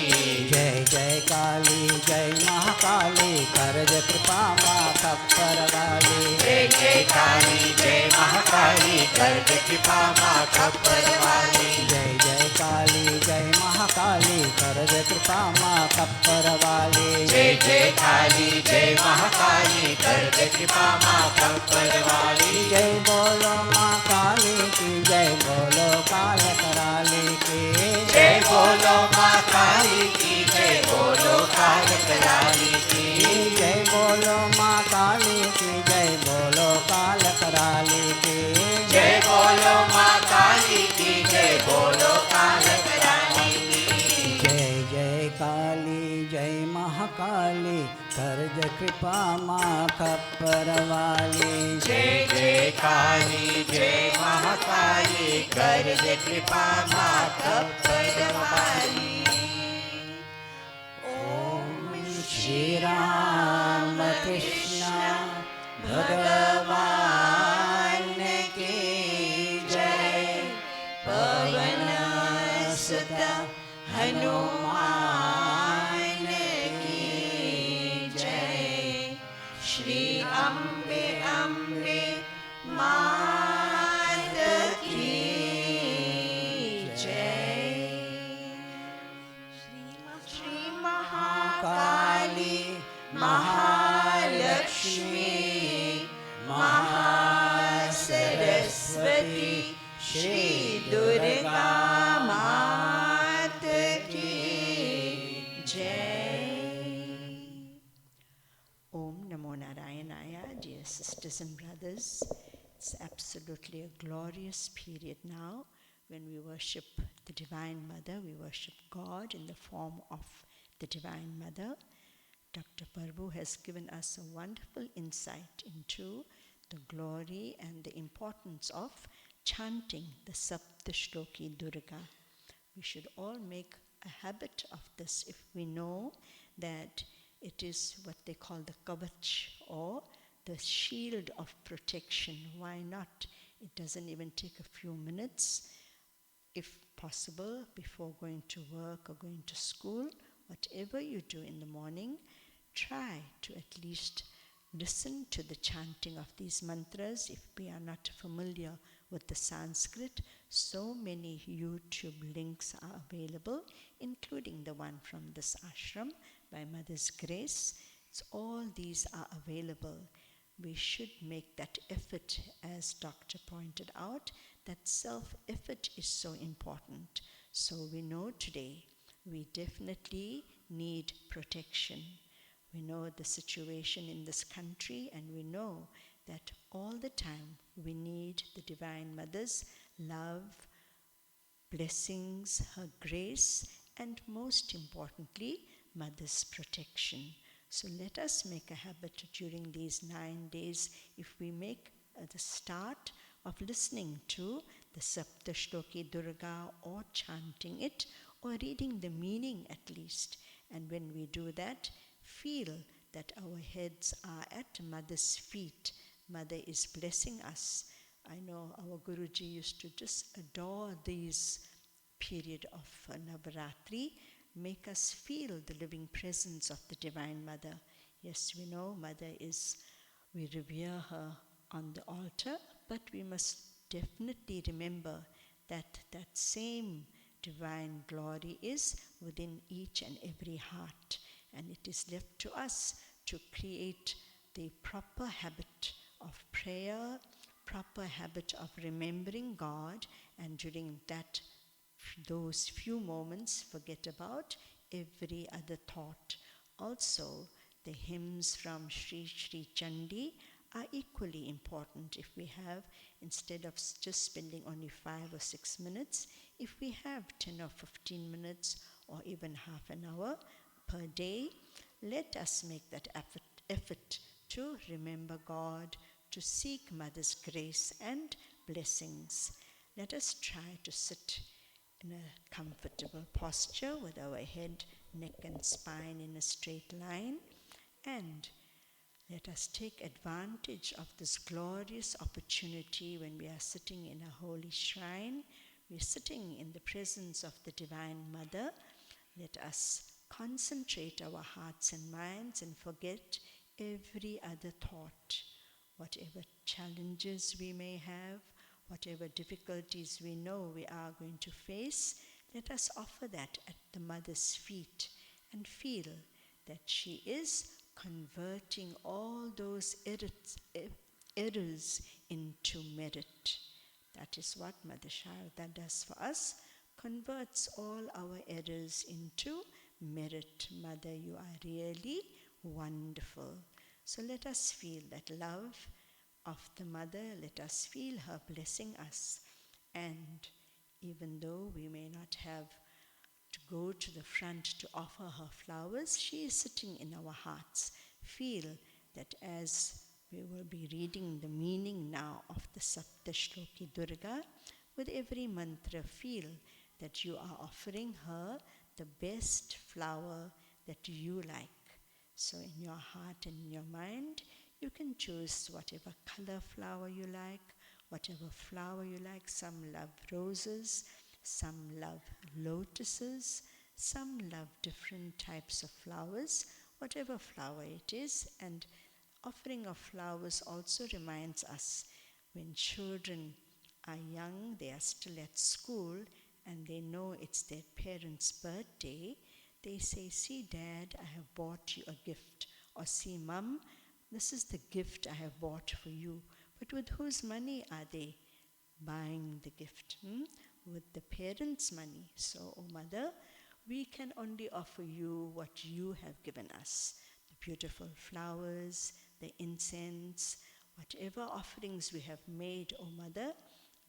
जय जय काली जय महाकाली कर्ज कृपा माँ खप्पर वाली। जय जय काली जय महाकाली कर्ज कृपा माँ कप्पर वाली। जय जय काली जय महाकाली कर्ज कृपा माँ खप्पर वाली। जय जय काली जय महाकाली कर्ज कृपा माँ कप्पर वाली। जय बोलो माँ काली की जय बोलो काल कराले की। जय बोलो माँ काली की जय बोलो काल कराली की। जय बोलो माँ काली की जय बोलो काल कराले की। जय बोलो माँ काली की जय बोलो काल कराली की। जय जय काली जय महाकाली कर्ज कृपा माँ खप्पर वाली। जय जय काली जय महाकाली कर्ज कृपा माँ कप्पर वाली। ओम श्री राम कृष्ण भगवान की जय। पवन सुत हनुमान की जय। श्री अम्बे अम्बे मात की जय। Shri Mahakali Mahalakshmi Mahasaraswati Shri Durga Mata Ki Jai. Om Namo Narayanaya, dear sisters and brothers. It's absolutely a glorious period now when we worship the Divine Mother. We worship God in the form of the Divine Mother. Dr. Prabhu has given us a wonderful insight into the glory and the importance of chanting the Saptashloki Durga. We should all make a habit of this if we know that it is what they call the kavach, or the shield of protection. Why not? It doesn't even take a few minutes. If possible, before going to work or going to school, whatever you do in the morning, try to at least listen to the chanting of these mantras. If we are not familiar with the Sanskrit, so many YouTube links are available, including the one from this ashram by Mother's Grace. All these are available. We should make that effort, as Doctor pointed out, that self-effort is so important. So we know today we definitely need protection. We know the situation in this country, and we know that all the time we need the Divine Mother's love, blessings, her grace, and most importantly, Mother's protection. So let us make a habit during these 9 days, if we make the start of listening to the Saptashloki Durga, or chanting it, or reading the meaning at least. And when we do that, feel that our heads are at Mother's feet. Mother is blessing us. I know our Guruji used to just adore these period of Navaratri, make us feel the living presence of the Divine Mother. Yes, we know Mother is, we revere her on the altar, but we must definitely remember that that same divine glory is within each and every heart. And it is left to us to create the proper habit of prayer, proper habit of remembering God, and during those few moments, forget about every other thought. Also, the hymns from Sri Sri Chandi are equally important. If we have, instead of just spending only 5 or 6 minutes, if we have 10 or 15 minutes or even half an hour per day, let us make that effort to remember God, to seek Mother's grace and blessings. Let us try to sit in a comfortable posture with our head, neck and spine in a straight line, and let us take advantage of this glorious opportunity when we are sitting in a holy shrine. We are sitting in the presence of the Divine Mother. Let us concentrate our hearts and minds and forget every other thought. Whatever challenges we may have, whatever difficulties we know we are going to face, let us offer that at the Mother's feet and feel that she is converting all those errors into merit. That is what Mother Sarada does for us, converts all our errors into merit. Mother, you are really wonderful. So let us feel that love of the Mother. Let us feel her blessing us. And even though we may not have to go to the front to offer her flowers, she is sitting in our hearts. Feel that as we will be reading the meaning now of the Saptashloki Durga, with every mantra, feel that you are offering her the best flower that you like. So in your heart and in your mind, you can choose whatever color flower you like, whatever flower you like. Some love roses, some love lotuses, some love different types of flowers, whatever flower it is. And offering of flowers also reminds us, when children are young, they are still at school, and they know it's their parents' birthday, they say, "See, Dad, I have bought you a gift." Or, "See, Mum, this is the gift I have bought for you." But with whose money are they buying the gift with the parents' money. So, O Mother, we can only offer you what you have given us, the beautiful flowers, the incense, whatever offerings we have made, O Mother,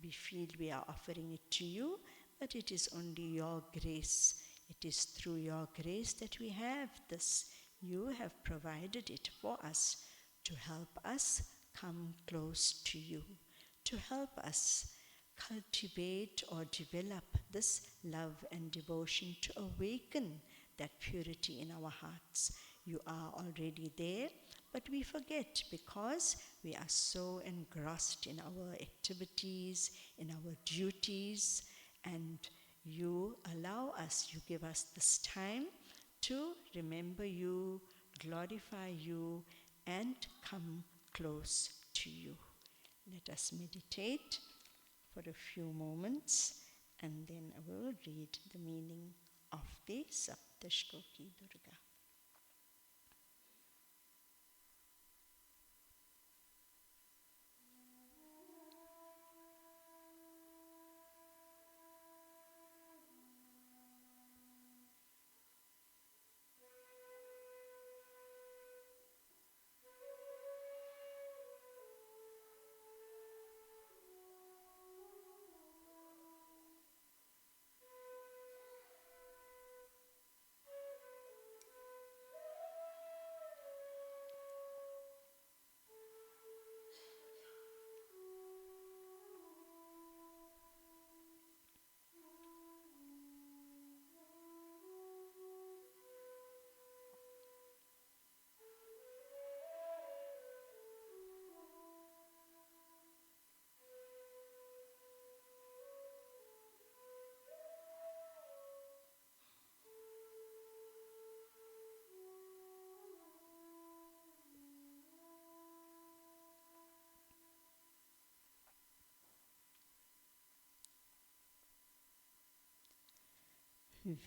we feel we are offering it to you, but it is only your grace. It is through your grace that we have this. You have provided it for us to help us come close to you, to help us cultivate or develop this love and devotion, to awaken that purity in our hearts. You are already there, but we forget because we are so engrossed in our activities, in our duties, and you allow us, you give us this time to remember you, glorify you, and come close to you. Let us meditate for a few moments, and then I will read the meaning of the Saptashloki Durga.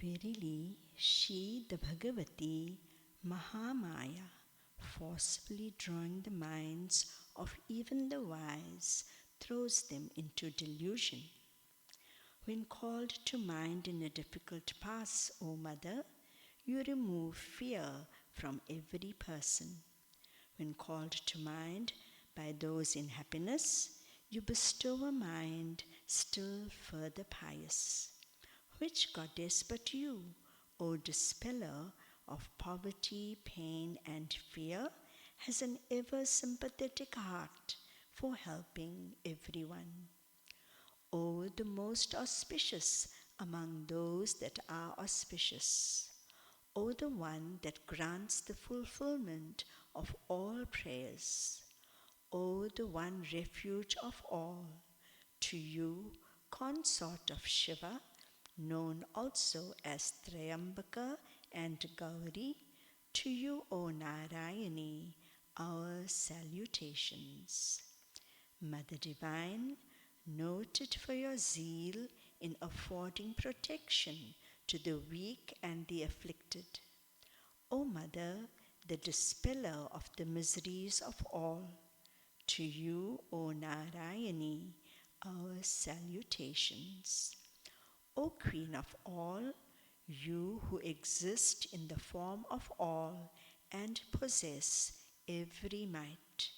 Verily, she, the Bhagavati, Mahamaya, forcefully drawing the minds of even the wise, throws them into delusion. When called to mind in a difficult pass, O Mother, you remove fear from every person. When called to mind by those in happiness, you bestow a mind still further pious. Which goddess but you, O dispeller of poverty, pain, and fear, has an ever sympathetic heart for helping everyone? O the most auspicious among those that are auspicious, O the one that grants the fulfillment of all prayers, O the one refuge of all, to you, consort of Shiva, known also as Trayambaka and Gauri, to you, O Narayani, our salutations. Mother Divine, noted for your zeal in affording protection to the weak and the afflicted. O Mother, the dispeller of the miseries of all, to you, O Narayani, our salutations. O Queen of all, you who exist in the form of all and possess every might,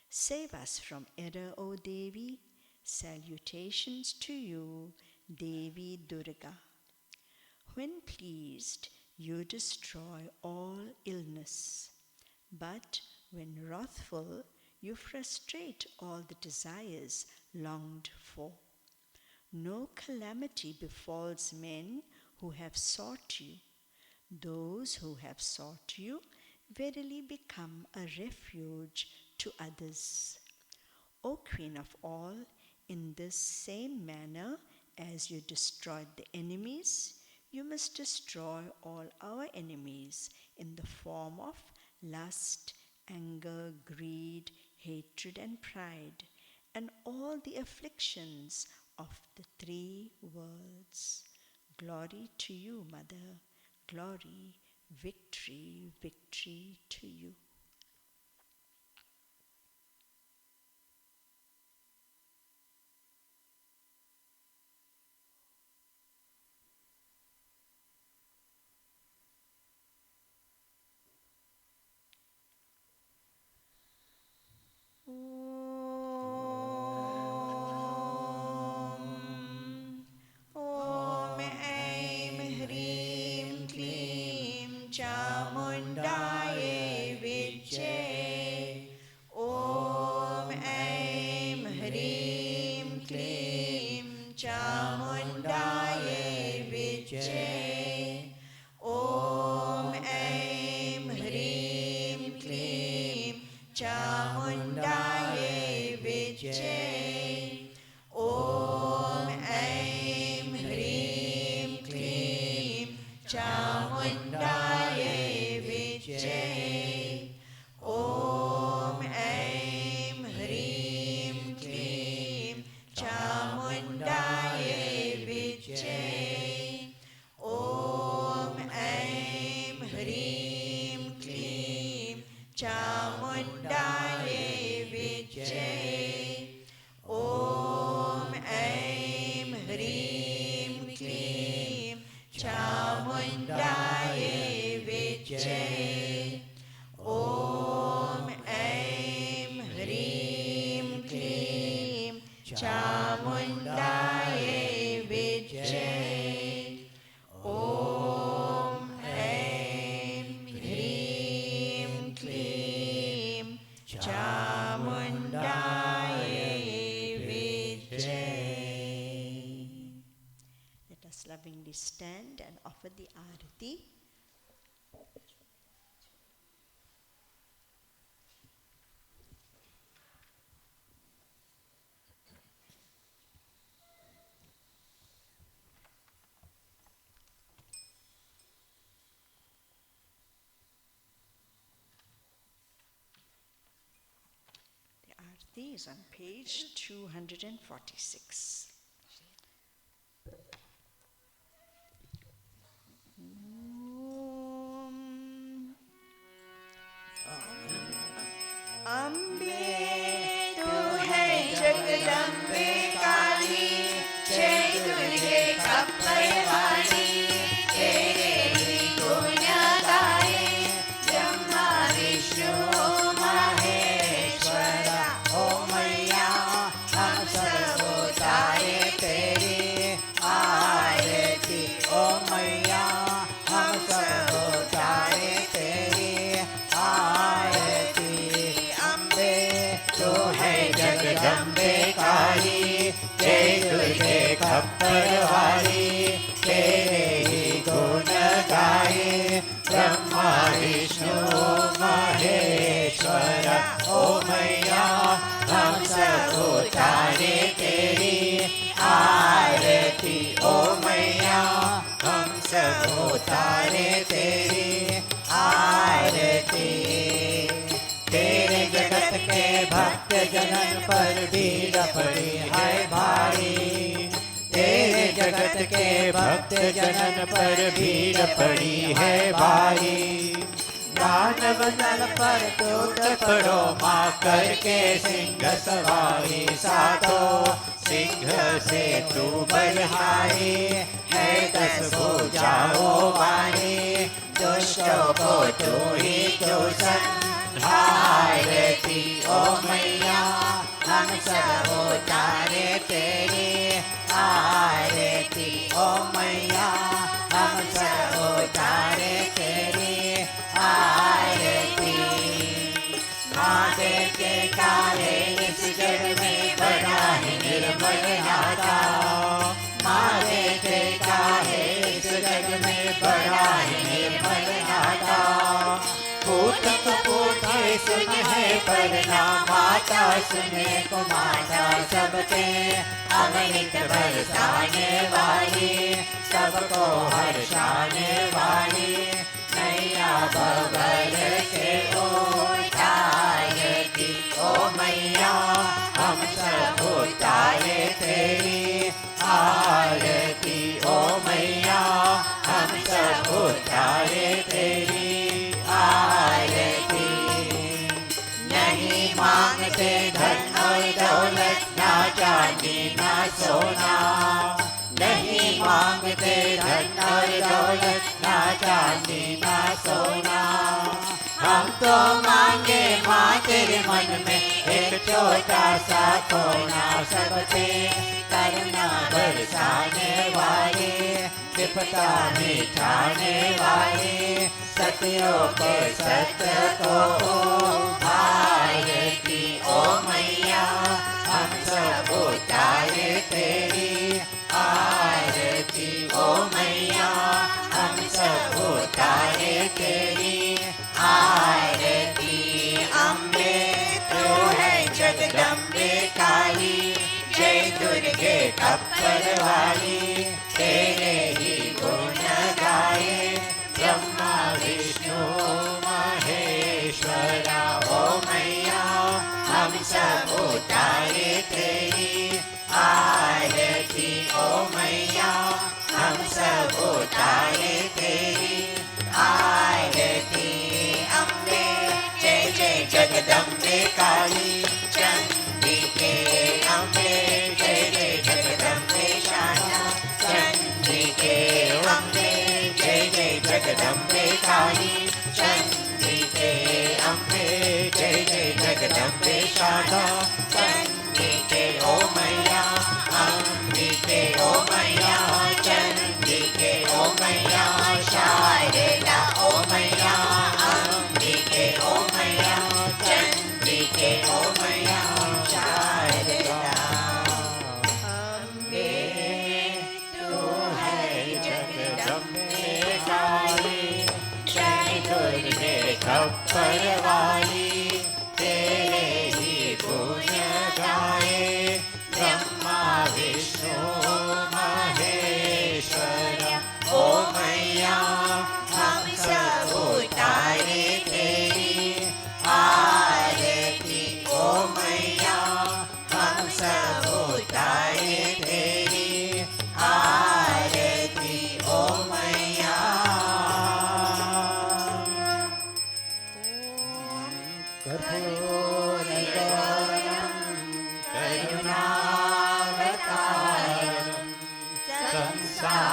save us from error, O Devi. Salutations to you, Devi Durga. When pleased, you destroy all illness, but when wrathful, you frustrate all the desires longed for. No calamity befalls men who have sought you. Those who have sought you verily become a refuge to others. O Queen of all, in this same manner as you destroyed the enemies, you must destroy all our enemies in the form of lust, anger, greed, hatred, and pride, and all the afflictions of the three worlds. Glory to you, Mother. Glory, victory, victory to you. क्लीं चामुण्डायै विद्महे ॐ ऐं ह्रीं क्लीं चामुण्डायै विद्महे ॐ ऐं ह्रीं क्लीं चामुण्डायै विद्महे ॐ ऐं ह्रीं क्लीं चामुण्डायै विद्महे ॐ ऐं ह्रीं क्लीं चामुण्डायै विद्महे ॐ ऐं ह्रीं क्लीं चामुण्डायै विद्महे ॐ ऐं ह्रीं क्लीं चामुण्डायै विद्महे ॐ ऐं ह्रीं क्लीं चामुण्डायै विद्महे. Let us lovingly stand and offer the arati. The arati is on page 246. Ambe तू है जगदम्बे काली, जय दुर्गे खप्पर वाली, तेरे ही गुण गाए ब्रह्मा विष्णु महेश्वर. ओ मैया हम सब उतारे तेरी आरती. ओ मैया हम सब उतारे तेरी आरती. अम्बे तू है जगदम्बे काली, जय दुर्गे खप्पर वाली, तेरे ही गुण गाए ब्रह्मा विष्णु महेश्वर. ओ मैया हम सब उतारे तेरी आरती. ओ मैया हम सब उतारे तेरी आरती. तेरे जगत के भक्त जनन पर भीड़ पड़ी है भारी. तेरे जगत के भक्त जनन पर भीड़ पड़ी है भारी. दानव दल पर टूट पड़ो माँ करके सिंह सवारी. साधो सिंह से तू बलहारी, है 10 भुजाओं वाली. दुष्टों को तू ही तो संहारती. ओ मैया हम सब उतारे तेरी आरती. ओ मैया हम सब उतारे तेरी आरती. महादेव के काले इस जग में बड़ा है निर्मल नाता. महादेव के काले इस जग में बड़ा है निर्मल नाता. पूत कपूते सुन है परना, माता सुने को माता. सबके अमृत बरसाने वाली, सबको हर्षाने वाली. नैया बबर से उतारती. ओ मैया हम सब उतारे तेरी आरती. ओ मैया हम सब उतारे तेरी आरती. नहीं मांगते धन और दौलत, ना चांदी ना सोना. नहीं मांगते धन और दौलत, ना चांदी ना सोना. हम तो मांगे माँ तेरे मन में एक छोटा सा कोना. सब पे करुणा बरसाने वाले, विपदा मिटाने वाले. सत्यों के सत्य को भारती. ओ मैया हम सब उतारे दुर्गे कप्पर वाली तेरे ही गुण गाए ब्रह्मा विष्णु महेश्वरा ओ मैया हम सब उतारे तेरी आरती ओ मैया हम सब उतारे तेरी आरती अम्बे जय जय जगदम्बे काली चंडिके अम्बे जय जय जगदम्बे शारदा चंडिके अम्बे जय जय जगदम्बे काली चंडिके अम्बे जय जय जगदम्बे शारदा चंडिके ओ मैया अम्बिके ओ मैया चंडिके ओ मैया शारदा ओ मैया अम्बिके ओ मैया चंडिके ओ मैया शारदा अम्बे तू है जगदम्बे काली जय दुर्गे कप्पर वाली तेरे ही गुण गाए ब्रह्मा विष्णु महेश्वर ओ मैया हम सब उतारे तेरी आरती ओ मैया हम सब उतारे तेरी आरती ओ मैया कर्पूरगौरं करुणावतारं संसारसारं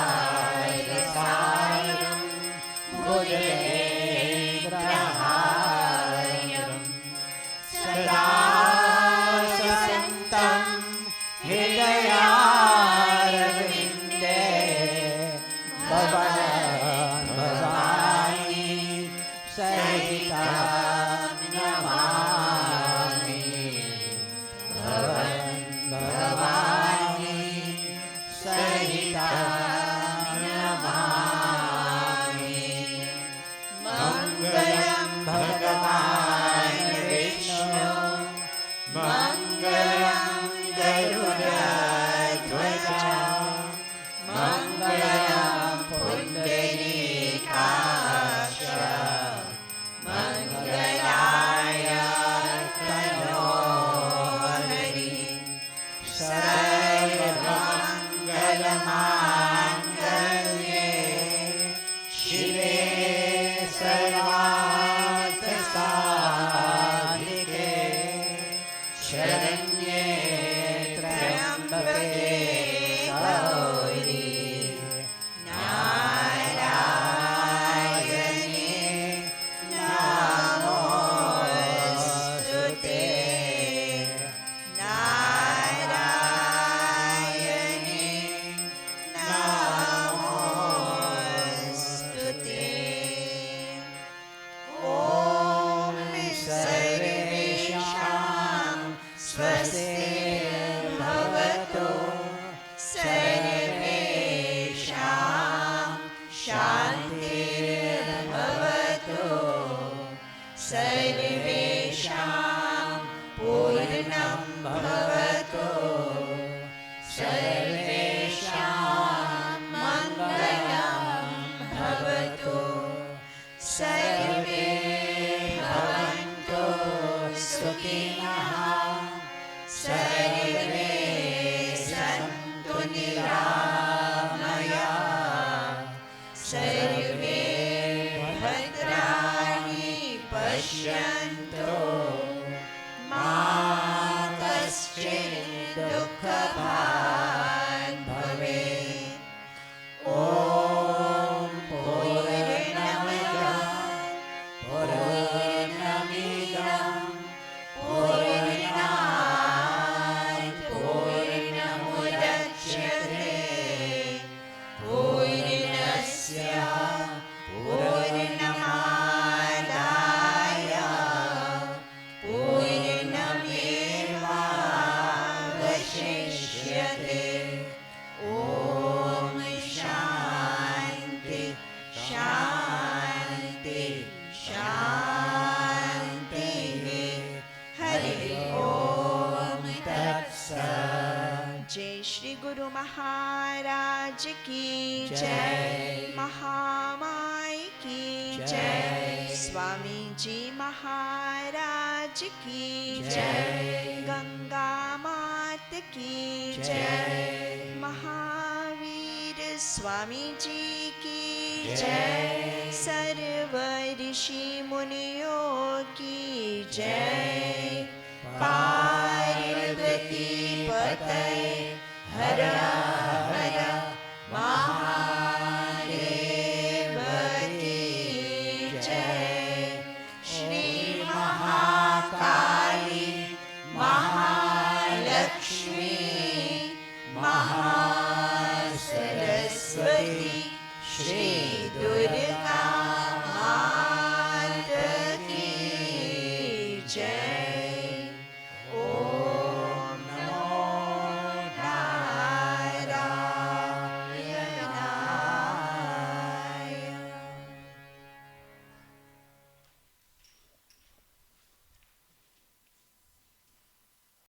भुजगेन्द्रहारं सदा सन्तं हृदयारविन्दे भवान् भवानी सहितां नमामि भवान् भवानी सहितां नमामि मङ्गलं भगवान् विष्णु मङ्गलं गरुडध्वज मङ्गलं पुण्डरीकाक्ष मङ्गलाय तनोहरि सर्वमङ्गलमाङ्गल्ये शिवे सर्वार्थसाधिके शरण्ये त्र्यम्बके गौरी नारायणे नमोऽस्तुते नारायणे नमोऽस्तुते ॐ सर्वेषां स्वस्तिर्भवतु सर्वेषां शान्तिर्भवतु सर्वेषां पूर्णं भवतु सर्वेषां मङ्गलं भवतु सर्वे भवन्तु सुखिनः सर्वे सन्तु निरामया सर्वे भद्राणि पश्यन्तु मा कश्चित् दुःखभाग् भवेत् ॐ पूर्णमदः पूर्णमिदं पूर्णात् पूर्णमुदच्यते श्री गुरु महाराज की जय, महामाई की जय, स्वामी जी महाराज की जय, गंगा मात की जय, महावीर स्वामी जी की जय, सर्व ऋषि मुनियों की जय, पार्वती पतये